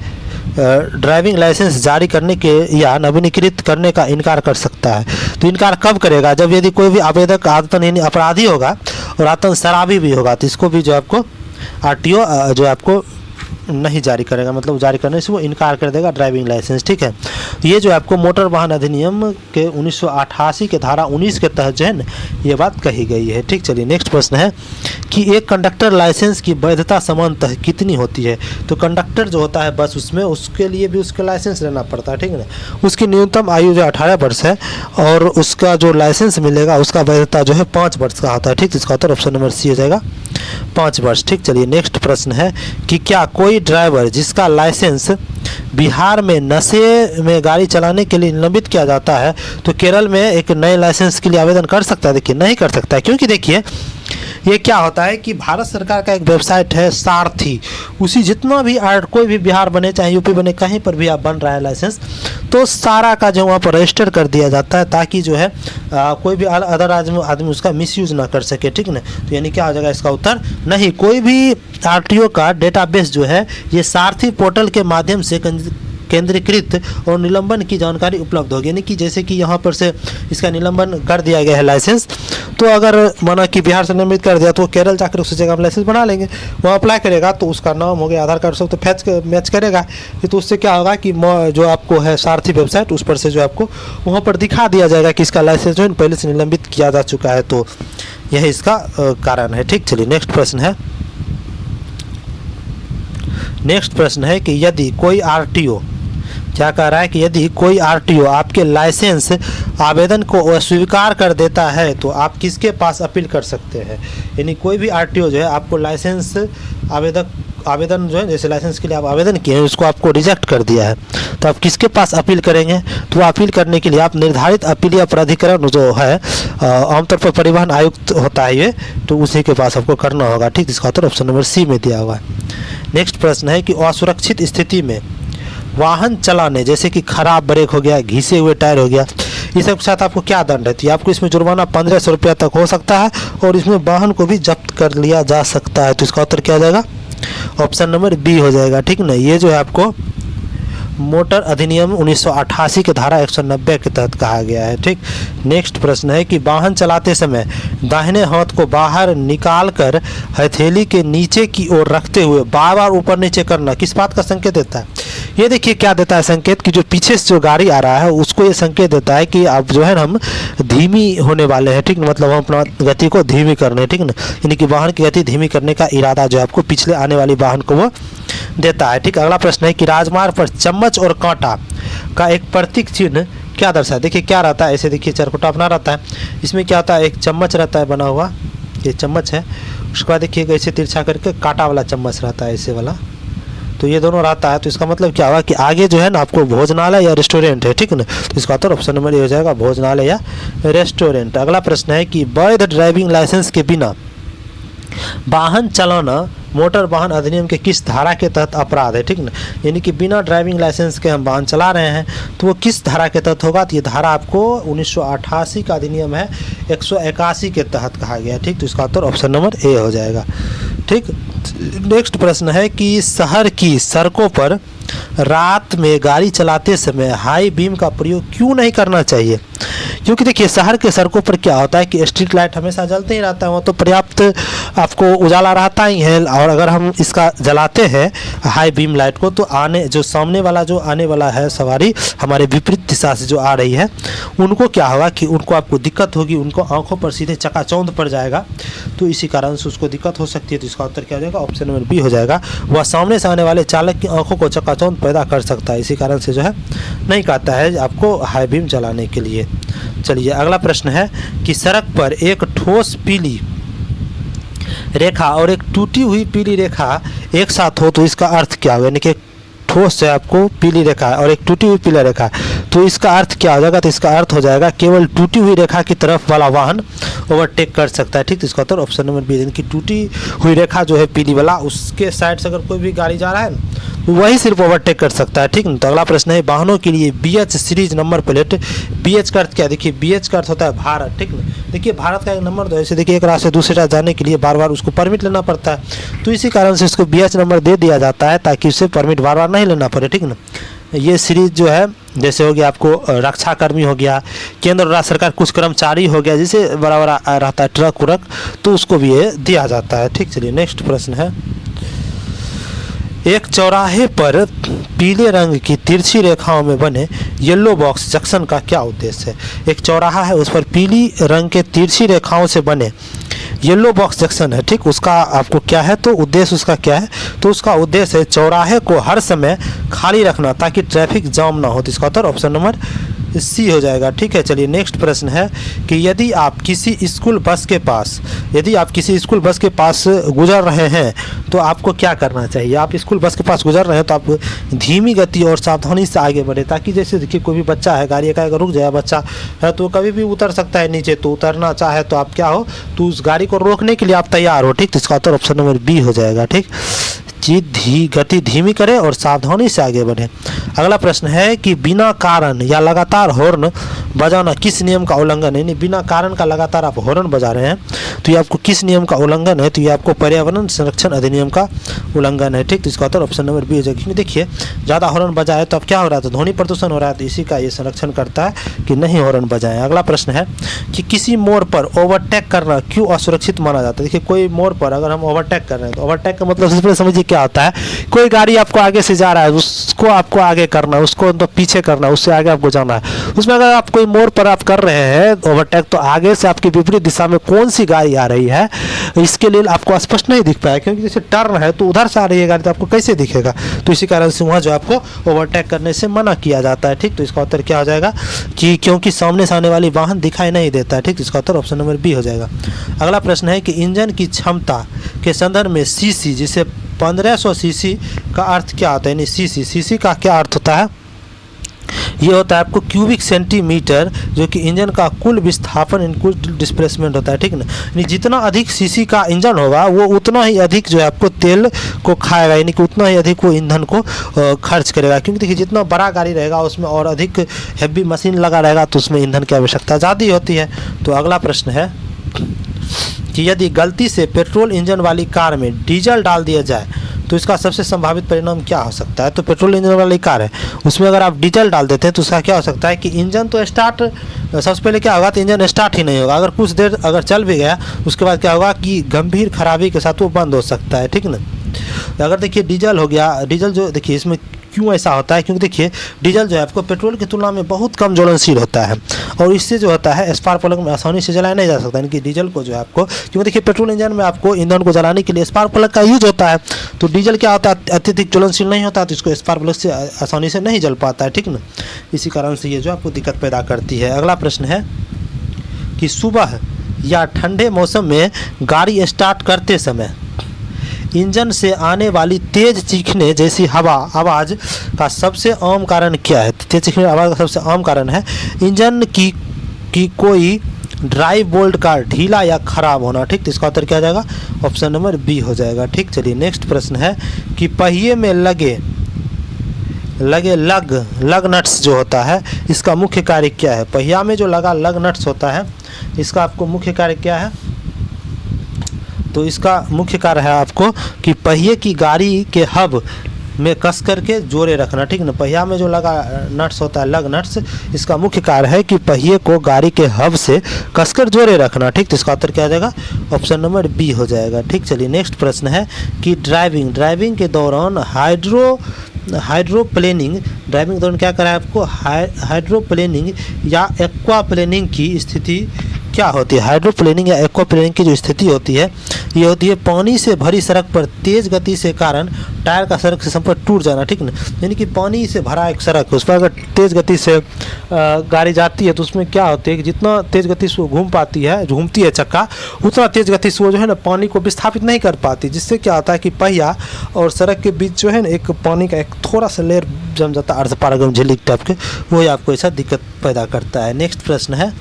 Speaker 1: लाइसेंस जारी करने के या नवीनीकृत करने का इनकार कर सकता है? तो इनकार कब करेगा? जब यदि कोई भी आवेदक आदतन यानी अपराधी होगा और आदतन शराबी भी होगा, तो इसको भी जो आपको आरटीओ जो आपको नहीं जारी करेगा, मतलब जारी करने से वो इनकार कर देगा ड्राइविंग लाइसेंस। ठीक है, तो ये जो है आपको मोटर वाहन अधिनियम के 1988 के धारा 19 के तहत जो है ना ये बात कही गई है। ठीक, चलिए नेक्स्ट प्रश्न है कि एक कंडक्टर लाइसेंस की वैधता सामान्यतः कितनी होती है। तो कंडक्टर जो होता है बस उसमें, उसके लिए भी उसका लाइसेंस लेना पड़ता है। ठीक है ना, उसकी न्यूनतम आयु जो 18 वर्ष है और उसका जो लाइसेंस मिलेगा उसका वैधता जो है 5 वर्ष का होता है। ठीक, इसका उत्तर ऑप्शन नंबर सी हो जाएगा, 5 वर्ष। ठीक, चलिए नेक्स्ट प्रश्न है कि क्या कोई ड्राइवर जिसका लाइसेंस बिहार में नशे में गाड़ी चलाने के लिए निलंबित किया जाता है तो केरल में एक नए लाइसेंस के लिए आवेदन कर सकता है। देखिए नहीं कर सकता है, क्योंकि देखिए ये क्या होता है कि भारत सरकार का एक वेबसाइट है सारथी, उसी जितना भी कोई भी बिहार बने चाहे यूपी बने कहीं पर भी आप बन रहा है लाइसेंस, तो सारा का जो वहाँ पर रजिस्टर कर दिया जाता है ताकि जो है कोई भी अदर आदमी उसका मिसयूज़ ना कर सके। ठीक ना, तो यानी क्या हो जाएगा इसका उत्तर नहीं। कोई भी आरटीओ का डेटाबेस जो है ये सारथी पोर्टल के माध्यम से केंद्रीकृत और निलंबन की जानकारी उपलब्ध होगी। यानी कि जैसे कि यहाँ पर से इसका निलंबन कर दिया गया है लाइसेंस, तो अगर माना कि बिहार से निलंबित कर दिया तो केरल जाकर उस जगह हम लाइसेंस बना लेंगे, वहाँ अप्लाई करेगा तो उसका नाम हो गया, आधार कार्ड सब तो मैच करेगा। तो उससे क्या होगा कि जो आपको है सारथी वेबसाइट उस पर से जो आपको वहाँ पर दिखा दिया जाएगा कि इसका लाइसेंस जो है पहले से निलंबित किया जा चुका है। तो यही इसका कारण है। ठीक, चलिए नेक्स्ट प्रश्न है। नेक्स्ट प्रश्न है कि यदि कोई आरटीओ क्या कह रहा है कि यदि कोई आरटीओ आपके लाइसेंस आवेदन को अस्वीकार कर देता है तो आप किसके पास अपील कर सकते हैं। यानी कोई भी आरटीओ जो है आपको लाइसेंस आवेदन जो है जैसे लाइसेंस के लिए आप आवेदन किए हैं उसको आपको रिजेक्ट कर दिया है तो आप किसके पास अपील करेंगे। तो अपील करने के लिए आप निर्धारित अपीलीय प्राधिकरण जो है आमतौर पर परिवहन आयुक्त होता है ये, तो उसी के पास आपको करना होगा। ठीक, इसका उत्तर ऑप्शन नंबर सी में दिया हुआ है। नेक्स्ट प्रश्न है कि असुरक्षित स्थिति में वाहन चलाने जैसे कि खराब ब्रेक हो गया, घिसे हुए टायर हो गया, इस सब के साथ आपको क्या दंड है। तो आपको इसमें जुर्माना 1500 रुपया तक हो सकता है और इसमें वाहन को भी जब्त कर लिया जा सकता है। तो इसका उत्तर क्या हो जाएगा, ऑप्शन नंबर बी हो जाएगा। ठीक ना, ये जो है आपको मोटर अधिनियम 1988 के धारा 190 के तहत कहा गया है। ठीक, नेक्स्ट प्रश्न है कि वाहन चलाते समय दाहिने हाथ को बाहर निकालकर हथेली के नीचे की ओर रखते हुए बार बार ऊपर नीचे करना किस बात का संकेत देता है। ये देखिए क्या देता है संकेत कि जो पीछे से जो गाड़ी आ रहा है उसको ये संकेत देता है कि अब जो है हम धीमी होने वाले हैं। ठीक, मतलब हम अपना गति को धीमी कर रहे हैं। ठीक ना, यानी कि वाहन की गति धीमी करने का इरादा जो है आपको पिछले आने वाली वाहन को वो देता है। ठीक, अगला प्रश्न है कि राजमार्ग पर चम्मच और कांटा का एक प्रतीक चिन्ह क्या दर्शाता है। देखिए क्या रहता है, ऐसे देखिए चरखुटा अपना रहता है, इसमें क्या होता है एक चम्मच रहता है बना हुआ, ये चम्मच है, उसके बाद देखिए ऐसे तिरछा करके कांटा वाला चम्मच रहता है ऐसे वाला, तो ये दोनों रहता है। तो इसका मतलब क्या हुआ कि आगे जो है ना आपको भोजनालय या रेस्टोरेंट है। ठीक ना, तो इसका उत्तर ऑप्शन नंबर ए हो जाएगा, भोजनालय या रेस्टोरेंट। अगला प्रश्न है कि वैध ड्राइविंग लाइसेंस के बिना वाहन चलाना मोटर वाहन अधिनियम के किस धारा के तहत अपराध है। ठीक ना, यानी कि बिना ड्राइविंग लाइसेंस के हम वाहन चला रहे हैं तो वो किस धारा के तहत होगा। तो ये धारा आपको 1988 का अधिनियम है 181 के तहत कहा गया। ठीक, तो इसका उत्तर ऑप्शन नंबर ए हो जाएगा। ठीक, नेक्स्ट प्रश्न है कि शहर की सड़कों पर रात में गाड़ी चलाते समय हाई बीम का प्रयोग क्यों नहीं करना चाहिए। क्योंकि देखिए शहर के सड़कों पर क्या होता है कि स्ट्रीट लाइट हमेशा जलते ही रहता है, वहाँ तो पर्याप्त आपको उजाला रहता ही है, और अगर हम इसका जलाते हैं हाई बीम लाइट को तो जो सामने वाला जो आने वाला है सवारी हमारे विपरीत दिशा से जो आ रही है उनको क्या होगा कि उनको आपको दिक्कत होगी, उनको आंखों पर सीधे चकाचौंध पड़ जाएगा, तो इसी कारण से उसको दिक्कत हो सकती है। तो इसका उत्तर क्या हो जाएगा, ऑप्शन नंबर बी हो जाएगा। वह सामने से आने वाले चालक की आंखों को चकाचौंध पैदा कर सकता है, इसी कारण से जो है नहीं कहता है आपको हाई बीम चलाने के लिए। चलिए अगला प्रश्न है कि सड़क पर एक ठोस पीली रेखा और एक टूटी हुई पीली रेखा एक साथ हो तो इसका अर्थ क्या होगा। यानी कि ठोस है आपको पीली रेखा और एक टूटी हुई पीला रेखा, तो इसका अर्थ क्या हो जाएगा। तो इसका अर्थ हो जाएगा केवल टूटी हुई रेखा की तरफ वाला वाहन ओवरटेक कर सकता है। ठीक, तो इसका उत्तर ऑप्शन नंबर बी। यानी कि टूटी हुई रेखा जो है पीली वाला उसके साइड से अगर कोई भी गाड़ी जा रहा है तो वही सिर्फ ओवरटेक कर सकता है। ठीक, तो अगला प्रश्न है वाहनों के लिए BH series number plate, BH का अर्थ क्या है। देखिए BH का अर्थ होता है भारत। ठीक ना, देखिए भारत का एक नंबर तो ऐसे देखिए एक राज्य से दूसरे राज्य जाने के लिए बार बार उसको परमिट लेना पड़ता है, तो इसी कारण से उसको BH नंबर दे दिया जाता है ताकि उसे परमिट बार बार नहीं लेना पड़े। ठीक ना, ये सीरीज जो है जैसे हो गया आपको रक्षाकर्मी हो गया, केंद्र और राज्य सरकार कुछ कर्मचारी हो गया जिसे बड़ा बड़ा रहता है ट्रक, तो उसको भी ये दिया जाता है। ठीक, चलिए नेक्स्ट प्रश्न है एक चौराहे पर पीले रंग की तिरछी रेखाओं में बने येलो बॉक्स जंक्शन का क्या उद्देश्य है। एक चौराहा है, उस पर पीली रंग के तिरछी रेखाओं से बने येलो बॉक्स जंक्शन है, ठीक। उसका आपको क्या है, तो उद्देश्य उसका क्या है, तो उसका उद्देश्य है चौराहे को हर समय खाली रखना ताकि ट्रैफिक जाम ना हो। तो इसका उत्तर ऑप्शन नंबर सी हो जाएगा, ठीक है। चलिए नेक्स्ट प्रश्न है कि यदि आप किसी स्कूल बस के पास गुजर रहे हैं तो आपको क्या करना चाहिए। आप स्कूल बस के पास गुजर रहे हैं तो आप धीमी गति और सावधानी से आगे बढ़े, ताकि जैसे देखिए कोई भी बच्चा है, गाड़ी का रुक जाए, बच्चा है तो कभी भी उतर सकता है नीचे, तो उतरना चाहे तो आप क्या हो, तो उस गाड़ी को रोकने के लिए आप तैयार हो, ठीक। तो इसका उत्तर ऑप्शन नंबर बी हो जाएगा, ठीक। गति धीमी करें और सावधानी से आगे बढ़ें। अगला प्रश्न है कि बिना कारण या लगातार हॉर्न बजाना किस नियम का उल्लंघन है। बिना कारण का लगातार आप हॉर्न बजा रहे हैं तो ये आपको किस नियम का उल्लंघन है, तो ये आपको पर्यावरण संरक्षण अधिनियम का उल्लंघन है, ठीक। तो इसका उत्तर ऑप्शन नंबर बी हो जाएगा। क्योंकि देखिए ज़्यादा हॉर्न बजाए तो अब क्या हो रहा है, तो ध्वनि प्रदूषण हो रहा है, तो इसी का ये संरक्षण करता है कि नहीं हॉर्न बजाएं। अगला प्रश्न है कि किसी मोड़ पर ओवरटेक करना क्यों असुरक्षित माना जाता है। देखिए कोई मोड़ पर अगर हम ओवरटेक कर रहे हैं तो ओवरटेक का मतलब सबसे पहले समझिए क्या होता है। कोई गाड़ी आपको आगे से जा रहा है, उसको आपको आगे करना है, उसको तो पीछे करना है, उससे आगे आपको जाना है। उसमें अगर आप कोई मोड़ पर आप कर रहे हैं ओवरटेक, तो आगे से आपकी विपरीत दिशा में कौन सी गाड़ी आ रही है इसके लिए आपको स्पष्ट नहीं दिख पाया, क्योंकि जैसे टर्न है तो उधर से आ रही है गाड़ी तो आपको कैसे दिखेगा। तो इसी कारण से वहाँ जो आपको ओवरटेक करने से मना किया जाता है, ठीक। तो इसका उत्तर क्या हो जाएगा कि क्योंकि सामने से आने वाली वाहन दिखाई नहीं देता है, ठीक। तो इसका उत्तर ऑप्शन नंबर बी हो जाएगा। अगला प्रश्न है कि इंजन की क्षमता के संदर्भ में सीसी, जिसे 1500 सीसी का अर्थ क्या होता है। यानी सीसी का क्या अर्थ होता है, ये होता है आपको क्यूबिक सेंटीमीटर, जो कि इंजन का कुल विस्थापन इनकुल डिस्प्लेसमेंट होता है, ठीक ना। यानी जितना अधिक सीसी का इंजन होगा वो उतना ही अधिक जो है आपको तेल को खाएगा, यानी कि उतना ही अधिक वो ईंधन को खर्च करेगा। क्योंकि देखिए जितना बड़ा गाड़ी रहेगा उसमें और अधिक हैवी मशीन लगा रहेगा तो उसमें ईंधन की आवश्यकता ज़्यादा होती है। तो अगला प्रश्न है कि यदि गलती से पेट्रोल इंजन वाली कार में डीजल डाल दिया जाए तो इसका सबसे संभावित परिणाम क्या हो सकता है। तो पेट्रोल इंजन वाली कार है, उसमें अगर आप डीजल डाल देते हैं तो उसका क्या हो सकता है कि इंजन तो स्टार्ट, सबसे पहले क्या होगा, तो इंजन स्टार्ट ही नहीं होगा। अगर कुछ देर अगर चल भी गया उसके बाद क्या होगा कि गंभीर खराबी के साथ वो बंद हो सकता है, ठीक ना। अगर देखिए डीजल हो गया, डीजल जो देखिए इसमें क्यों ऐसा होता है, क्योंकि देखिए डीजल जो है आपको पेट्रोल की तुलना में बहुत कम ज्वलनशील होता है और इससे जो होता है स्पार्क प्लग में आसानी से जलाया नहीं जा सकता। यानी कि डीजल को जो है आपको, क्योंकि देखिए पेट्रोल इंजन में आपको ईंधन को जलाने के लिए स्पार्क प्लग का यूज होता है, तो डीजल क्या होता है अत्यधिक ज्वलनशील नहीं होता, तो इसको स्पार्क प्लग से आसानी से नहीं जल पाता है, ठीक ना। इसी कारण से ये जो आपको दिक्कत पैदा करती है। अगला प्रश्न है कि सुबह या ठंडे मौसम में गाड़ी स्टार्ट करते समय इंजन से आने वाली तेज चीखने जैसी आवाज़ का सबसे आम कारण क्या है। तेज चीखने आवाज़ का सबसे आम कारण है इंजन की कोई ड्राइव बोल्ट का ढीला या खराब होना, ठीक। तो इसका उत्तर क्या आ जाएगा, ऑप्शन नंबर बी हो जाएगा, ठीक। चलिए नेक्स्ट प्रश्न है कि पहिए में लगे लग नट्स जो होता है इसका मुख्य कार्य क्या है। पहिया में जो लगा लग नट्स होता है इसका आपको मुख्य कार्य क्या है, तो इसका मुख्य कार्य है आपको कि पहिए की गाड़ी के हब में कस करके जोड़े रखना, ठीक ना। पहिया में जो लगा नट्स होता है लग नट्स, इसका मुख्य कार्य है कि पहिए को गाड़ी के हब से कसकर जोड़े रखना, ठीक। तो इसका उत्तर क्या आ जाएगा, ऑप्शन नंबर बी हो जाएगा, ठीक। चलिए नेक्स्ट प्रश्न है कि ड्राइविंग के दौरान हाइड्रोप्लेनिंग ड्राइविंग के दौरान क्या करा है आपको, हाइड्रोप्लेनिंग या एक्वाप्लेनिंग की स्थिति क्या होती है। हाइड्रोप्लेनिंग या एक्वाप्लेनिंग की जो स्थिति होती है ये होती है पानी से भरी सड़क पर तेज गति से कारण टायर का सड़क से संपर्क टूट जाना, ठीक ना। यानी कि पानी से भरा एक सड़क है, उस पर अगर तेज़ गति से गाड़ी जाती है तो उसमें क्या होती है कि जितना तेज़ गति से वो घूमती है चक्का, उतना तेज़ गति से वो जो है ना पानी को विस्थापित नहीं कर पाती, जिससे क्या होता है कि पहिया और सड़क के बीच जो है ना एक पानी का एक थोड़ा सा लेयर जम जाता है, अर्धपारगम झिल्ली टाइप के, वही आपको ऐसा दिक्कत पैदा करता है। नेक्स्ट प्रश्न है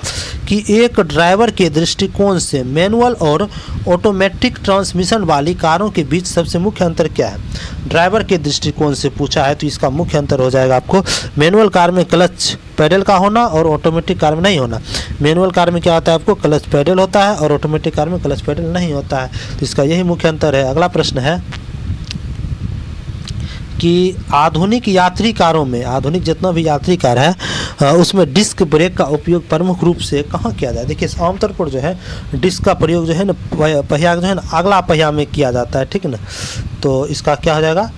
Speaker 1: कि एक ड्राइवर के दृष्टिकोण से मैनुअल और ऑटोमेटिक ट्रांसमिशन वाली कारों के बीच सबसे मुख्य अंतर क्या है। ड्राइवर के दृष्टिकोण से पूछा है तो इसका मुख्य अंतर हो जाएगा आपको मैनुअल कार में क्लच पैडल का होना और ऑटोमेटिक कार में नहीं होना। मैनुअल कार में क्या होता है आपको क्लच पैडल होता है और ऑटोमेटिक कार में क्लच पैडल नहीं होता है, तो इसका यही मुख्य अंतर है। अगला प्रश्न है कि आधुनिक यात्री कारों में, आधुनिक जितना भी यात्री कार है उसमें डिस्क ब्रेक का उपयोग प्रमुख रूप से कहाँ किया जाए। देखिए आमतौर पर जो है डिस्क का प्रयोग जो है ना पहिया जो है ना अगला पहिया में किया जाता है, ठीक ना। तो इसका क्या हो जाएगा,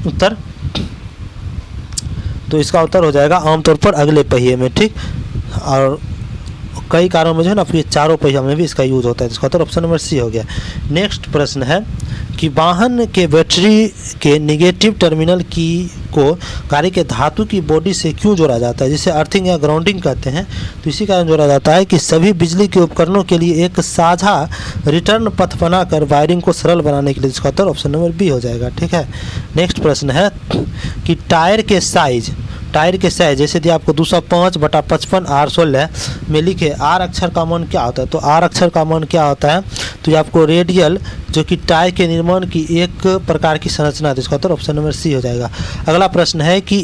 Speaker 1: उत्तर, तो इसका उत्तर हो जाएगा आमतौर पर अगले पहिए में, ठीक। और कई कारों में जो है ना, ये चारों पहिया में भी इसका यूज होता है। इसका उत्तर ऑप्शन नंबर सी हो गया। नेक्स्ट प्रश्न है कि वाहन के बैटरी के निगेटिव टर्मिनल की को गाड़ी के धातु की बॉडी से क्यों जोड़ा जाता है, जिसे अर्थिंग या ग्राउंडिंग कहते हैं। तो इसी कारण जोड़ा जाता है कि सभी बिजली के उपकरणों के लिए एक साझा रिटर्न पथ बनाकर वायरिंग को सरल बनाने के लिए। इसका उत्तर ऑप्शन नंबर बी हो जाएगा, ठीक है। नेक्स्ट प्रश्न है कि टायर के साइज जैसे यदि आपको 205/55 R16 में लिखे आर अक्षर का मान क्या होता है, तो आर अक्षर का मान क्या होता है, तो ये आपको रेडियल जो कि टायर के निर्माण की एक प्रकार की संरचना है। तो इसका उत्तर ऑप्शन नंबर सी हो जाएगा। अगला प्रश्न है कि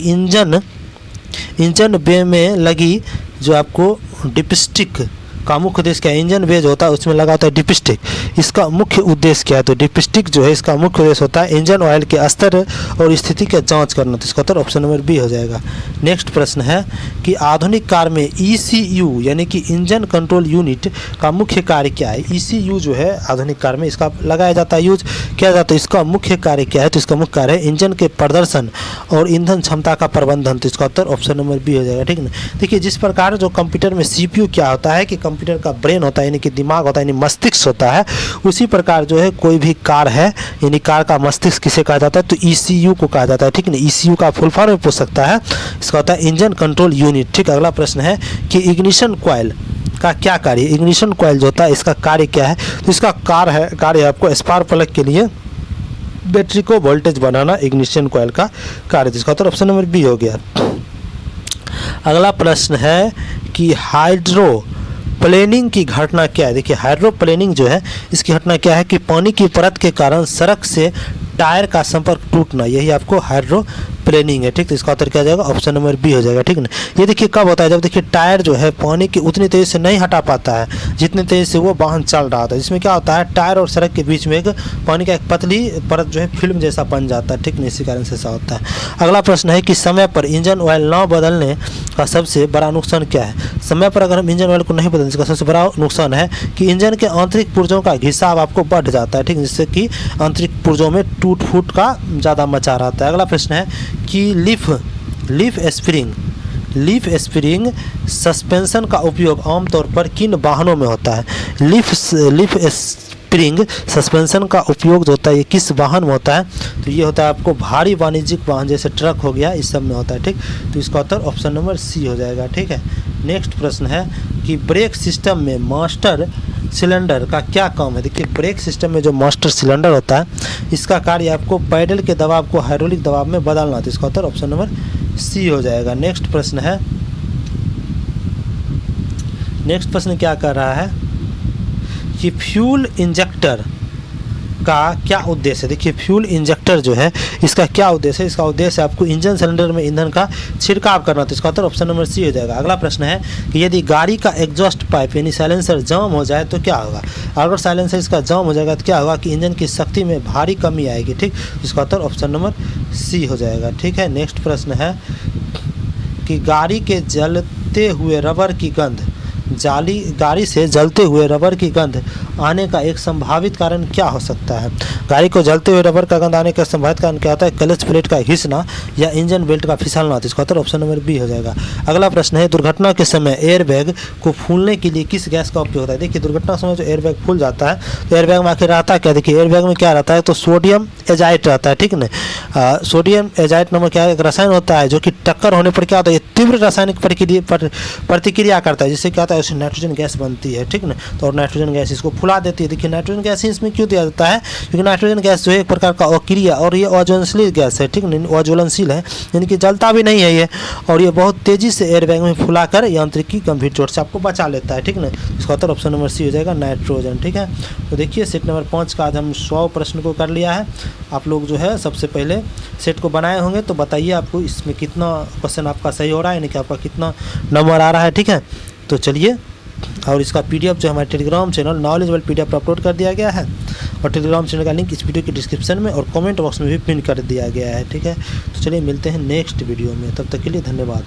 Speaker 1: इंजन बे में लगी जो आपको डिपस्टिक का मुख्य उद्देश्य क्या है। इंजन बे जो होता है उसमें लगा होता है डिपस्टिक, इसका मुख्य उद्देश्य क्या है, तो डिपस्टिक जो है इसका मुख्य उद्देश्य होता है इंजन ऑयल के स्तर और स्थिति का जांच करना। तो इसका उत्तर ऑप्शन नंबर बी हो जाएगा। नेक्स्ट प्रश्न है कि आधुनिक कार में ECU यानी कि इंजन कंट्रोल यूनिट का मुख्य कार्य क्या है। ECU जो है आधुनिक कार में इसका लगाया जाता है, यूज किया जाता है। इसका मुख्य कार्य क्या है, तो इसका मुख्य कार्य है इंजन के प्रदर्शन और ईंधन क्षमता का प्रबंधन। तो इसका उत्तर ऑप्शन नंबर बी हो जाएगा, ठीक ना। देखिए जिस प्रकार जो कंप्यूटर में CPU क्या होता है कि कंप्यूटर का ब्रेन होता है यानी कि दिमाग होता है यानी मस्तिष्क होता है, उसी प्रकार जो है कोई भी कार है यानी कार का मस्तिष्क किसे कहा जाता है, तो ECU को कहा जाता है, ठीक ना। ECU का फुल फॉर्म पूछ सकता है, इसका होता है इंजन कंट्रोल यूनिट, ठीक। अगला प्रश्न है कि इग्निशन कॉइल का क्या कार्य। इग्निशन कॉइल जो होता है इसका कार्य क्या है, तो इसका कार्य है आपको स्पार्क प्लग के लिए बैटरी को वोल्टेज बनाना, इग्निशन कॉइल का कार्य। जिसका उत्तर ऑप्शन नंबर बी हो गया। अगला प्रश्न है कि हाइड्रोप्लेनिंग की घटना क्या है। देखिए हाइड्रोप्लेनिंग जो है इसकी घटना क्या है कि पानी की परत के कारण सड़क से टायर का संपर्क टूटना, यही आपको हाइड्रोप्लेनिंग है, ठीक। तो इसका उत्तर क्या जाएगा, ऑप्शन नंबर बी हो जाएगा, ठीक ना। ये देखिए कब होता है, जब देखिए टायर जो है पानी की उतनी तेज़ी से नहीं हटा पाता है जितनी तेज़ी से वो वाहन चल रहा था, जिसमें क्या होता है टायर और सड़क के बीच में एक पानी का एक पतली परत जो है फिल्म जैसा बन जाता है, ठीक ना। इसी कारण से ऐसा होता है। अगला प्रश्न है कि समय पर इंजन ऑयल न बदलने का सबसे बड़ा नुकसान क्या है। समय पर अगर हम इंजन ऑयल को नहीं बदलें इसका सबसे बड़ा नुकसान है कि इंजन के आंतरिक पुर्जों का घिसाव आपको बढ़ जाता है, ठीक, जिससे कि आंतरिक पुर्जों में टूट फूट का ज़्यादा मचा रहता है। अगला प्रश्न है कि लीफ स्प्रिंग सस्पेंशन का उपयोग आमतौर पर किन वाहनों में होता है। लीफ स्प्रिंग सस्पेंशन का उपयोग जो होता है ये किस वाहन में होता है, तो ये होता है आपको भारी वाणिज्यिक वाहन जैसे ट्रक हो गया, इस सब में होता है, ठीक। तो इसका उत्तर ऑप्शन नंबर सी हो जाएगा, ठीक है। नेक्स्ट प्रश्न है कि ब्रेक सिस्टम में मास्टर सिलेंडर का क्या काम है। देखिए ब्रेक सिस्टम में जो मास्टर सिलेंडर होता है इसका कार्य आपको पैडल के दबाव को हाइड्रोलिक दबाव में बदलना। तो इसका उत्तर ऑप्शन नंबर सी हो जाएगा। नेक्स्ट प्रश्न क्या कर रहा है कि फ्यूल इंजेक्टर का क्या उद्देश्य है। देखिए फ्यूल इंजेक्टर जो है इसका क्या उद्देश्य है, इसका उद्देश्य आपको इंजन सिलेंडर में ईंधन का छिड़काव करना। तो इसका उत्तर ऑप्शन नंबर सी हो जाएगा। अगला प्रश्न है कि यदि गाड़ी का एग्जॉस्ट पाइप यानी साइलेंसर जाम हो जाए तो क्या होगा। अगर साइलेंसर इसका जाम हो जाएगा तो क्या होगा कि इंजन की शक्ति में भारी कमी आएगी, ठीक। इसका उत्तर ऑप्शन नंबर सी हो जाएगा, ठीक है। नेक्स्ट प्रश्न है कि गाड़ी से जलते हुए रबर की गंध आने का एक संभावित कारण क्या हो सकता है। गाड़ी को जलते हुए रबर का गंध आने का संभावित कारण क्या होता है, क्लच प्लेट का घिसना या इंजन बेल्ट का फिसलना। तो इसका उत्तर ऑप्शन नंबर बी हो जाएगा। अगला प्रश्न है दुर्घटना के समय एयरबैग को फूलने के लिए किस गैस का उपयोग होता है। देखिए दुर्घटना के समय जो एयरबैग फूल जाता है तो एयरबैग में आखिर रहता क्या, देखिए एयरबैग में क्या रहता है तो सोडियम एजाइट रहता है, ठीक ना। सोडियम एजाइट नामक क्या एक रसायन होता है जो कि टक्कर होने पर क्या होता है, ये तीव्र रासायनिक प्रतिक्रिया करता है, जिससे क्या होता है उससे नाइट्रोजन गैस बनती है, ठीक ना। तो और नाइट्रोजन गैस इसको फुला देती है। देखिए नाइट्रोजन गैस इसमें क्यों दिया जाता है, क्योंकि नाइट्रोजन गैस जो है एक प्रकार का अक्रिय और ये अज्वलनशील गैस है, ठीक ना, अज्वलनशील है यानी कि जलता भी नहीं है ये, और ये बहुत तेज़ी से एयरबैग में फुलाकर यांत्रिकी गंभीर चोट से आपको बचा लेता है, ठीक ना। इसका उत्तर ऑप्शन नंबर सी हो जाएगा, नाइट्रोजन, ठीक है। तो देखिए सेट नंबर 5 का आज हम 100 प्रश्न को कर लिया है। आप लोग जो है सबसे पहले सेट को बनाए होंगे तो बताइए आपको इसमें कितना क्वेश्चन आपका सही हो रहा है, यानी कि आपका कितना नंबर आ रहा है, ठीक है। तो चलिए, और इसका पीडीएफ जो हमारे टेलीग्राम चैनल नॉलेजेबल पीडीएफ पर अपलोड कर दिया गया है, और टेलीग्राम चैनल का लिंक इस वीडियो के डिस्क्रिप्शन में और कमेंट बॉक्स में भी पिन कर दिया गया है, ठीक है। तो चलिए मिलते हैं नेक्स्ट वीडियो में, तब तक के लिए धन्यवाद।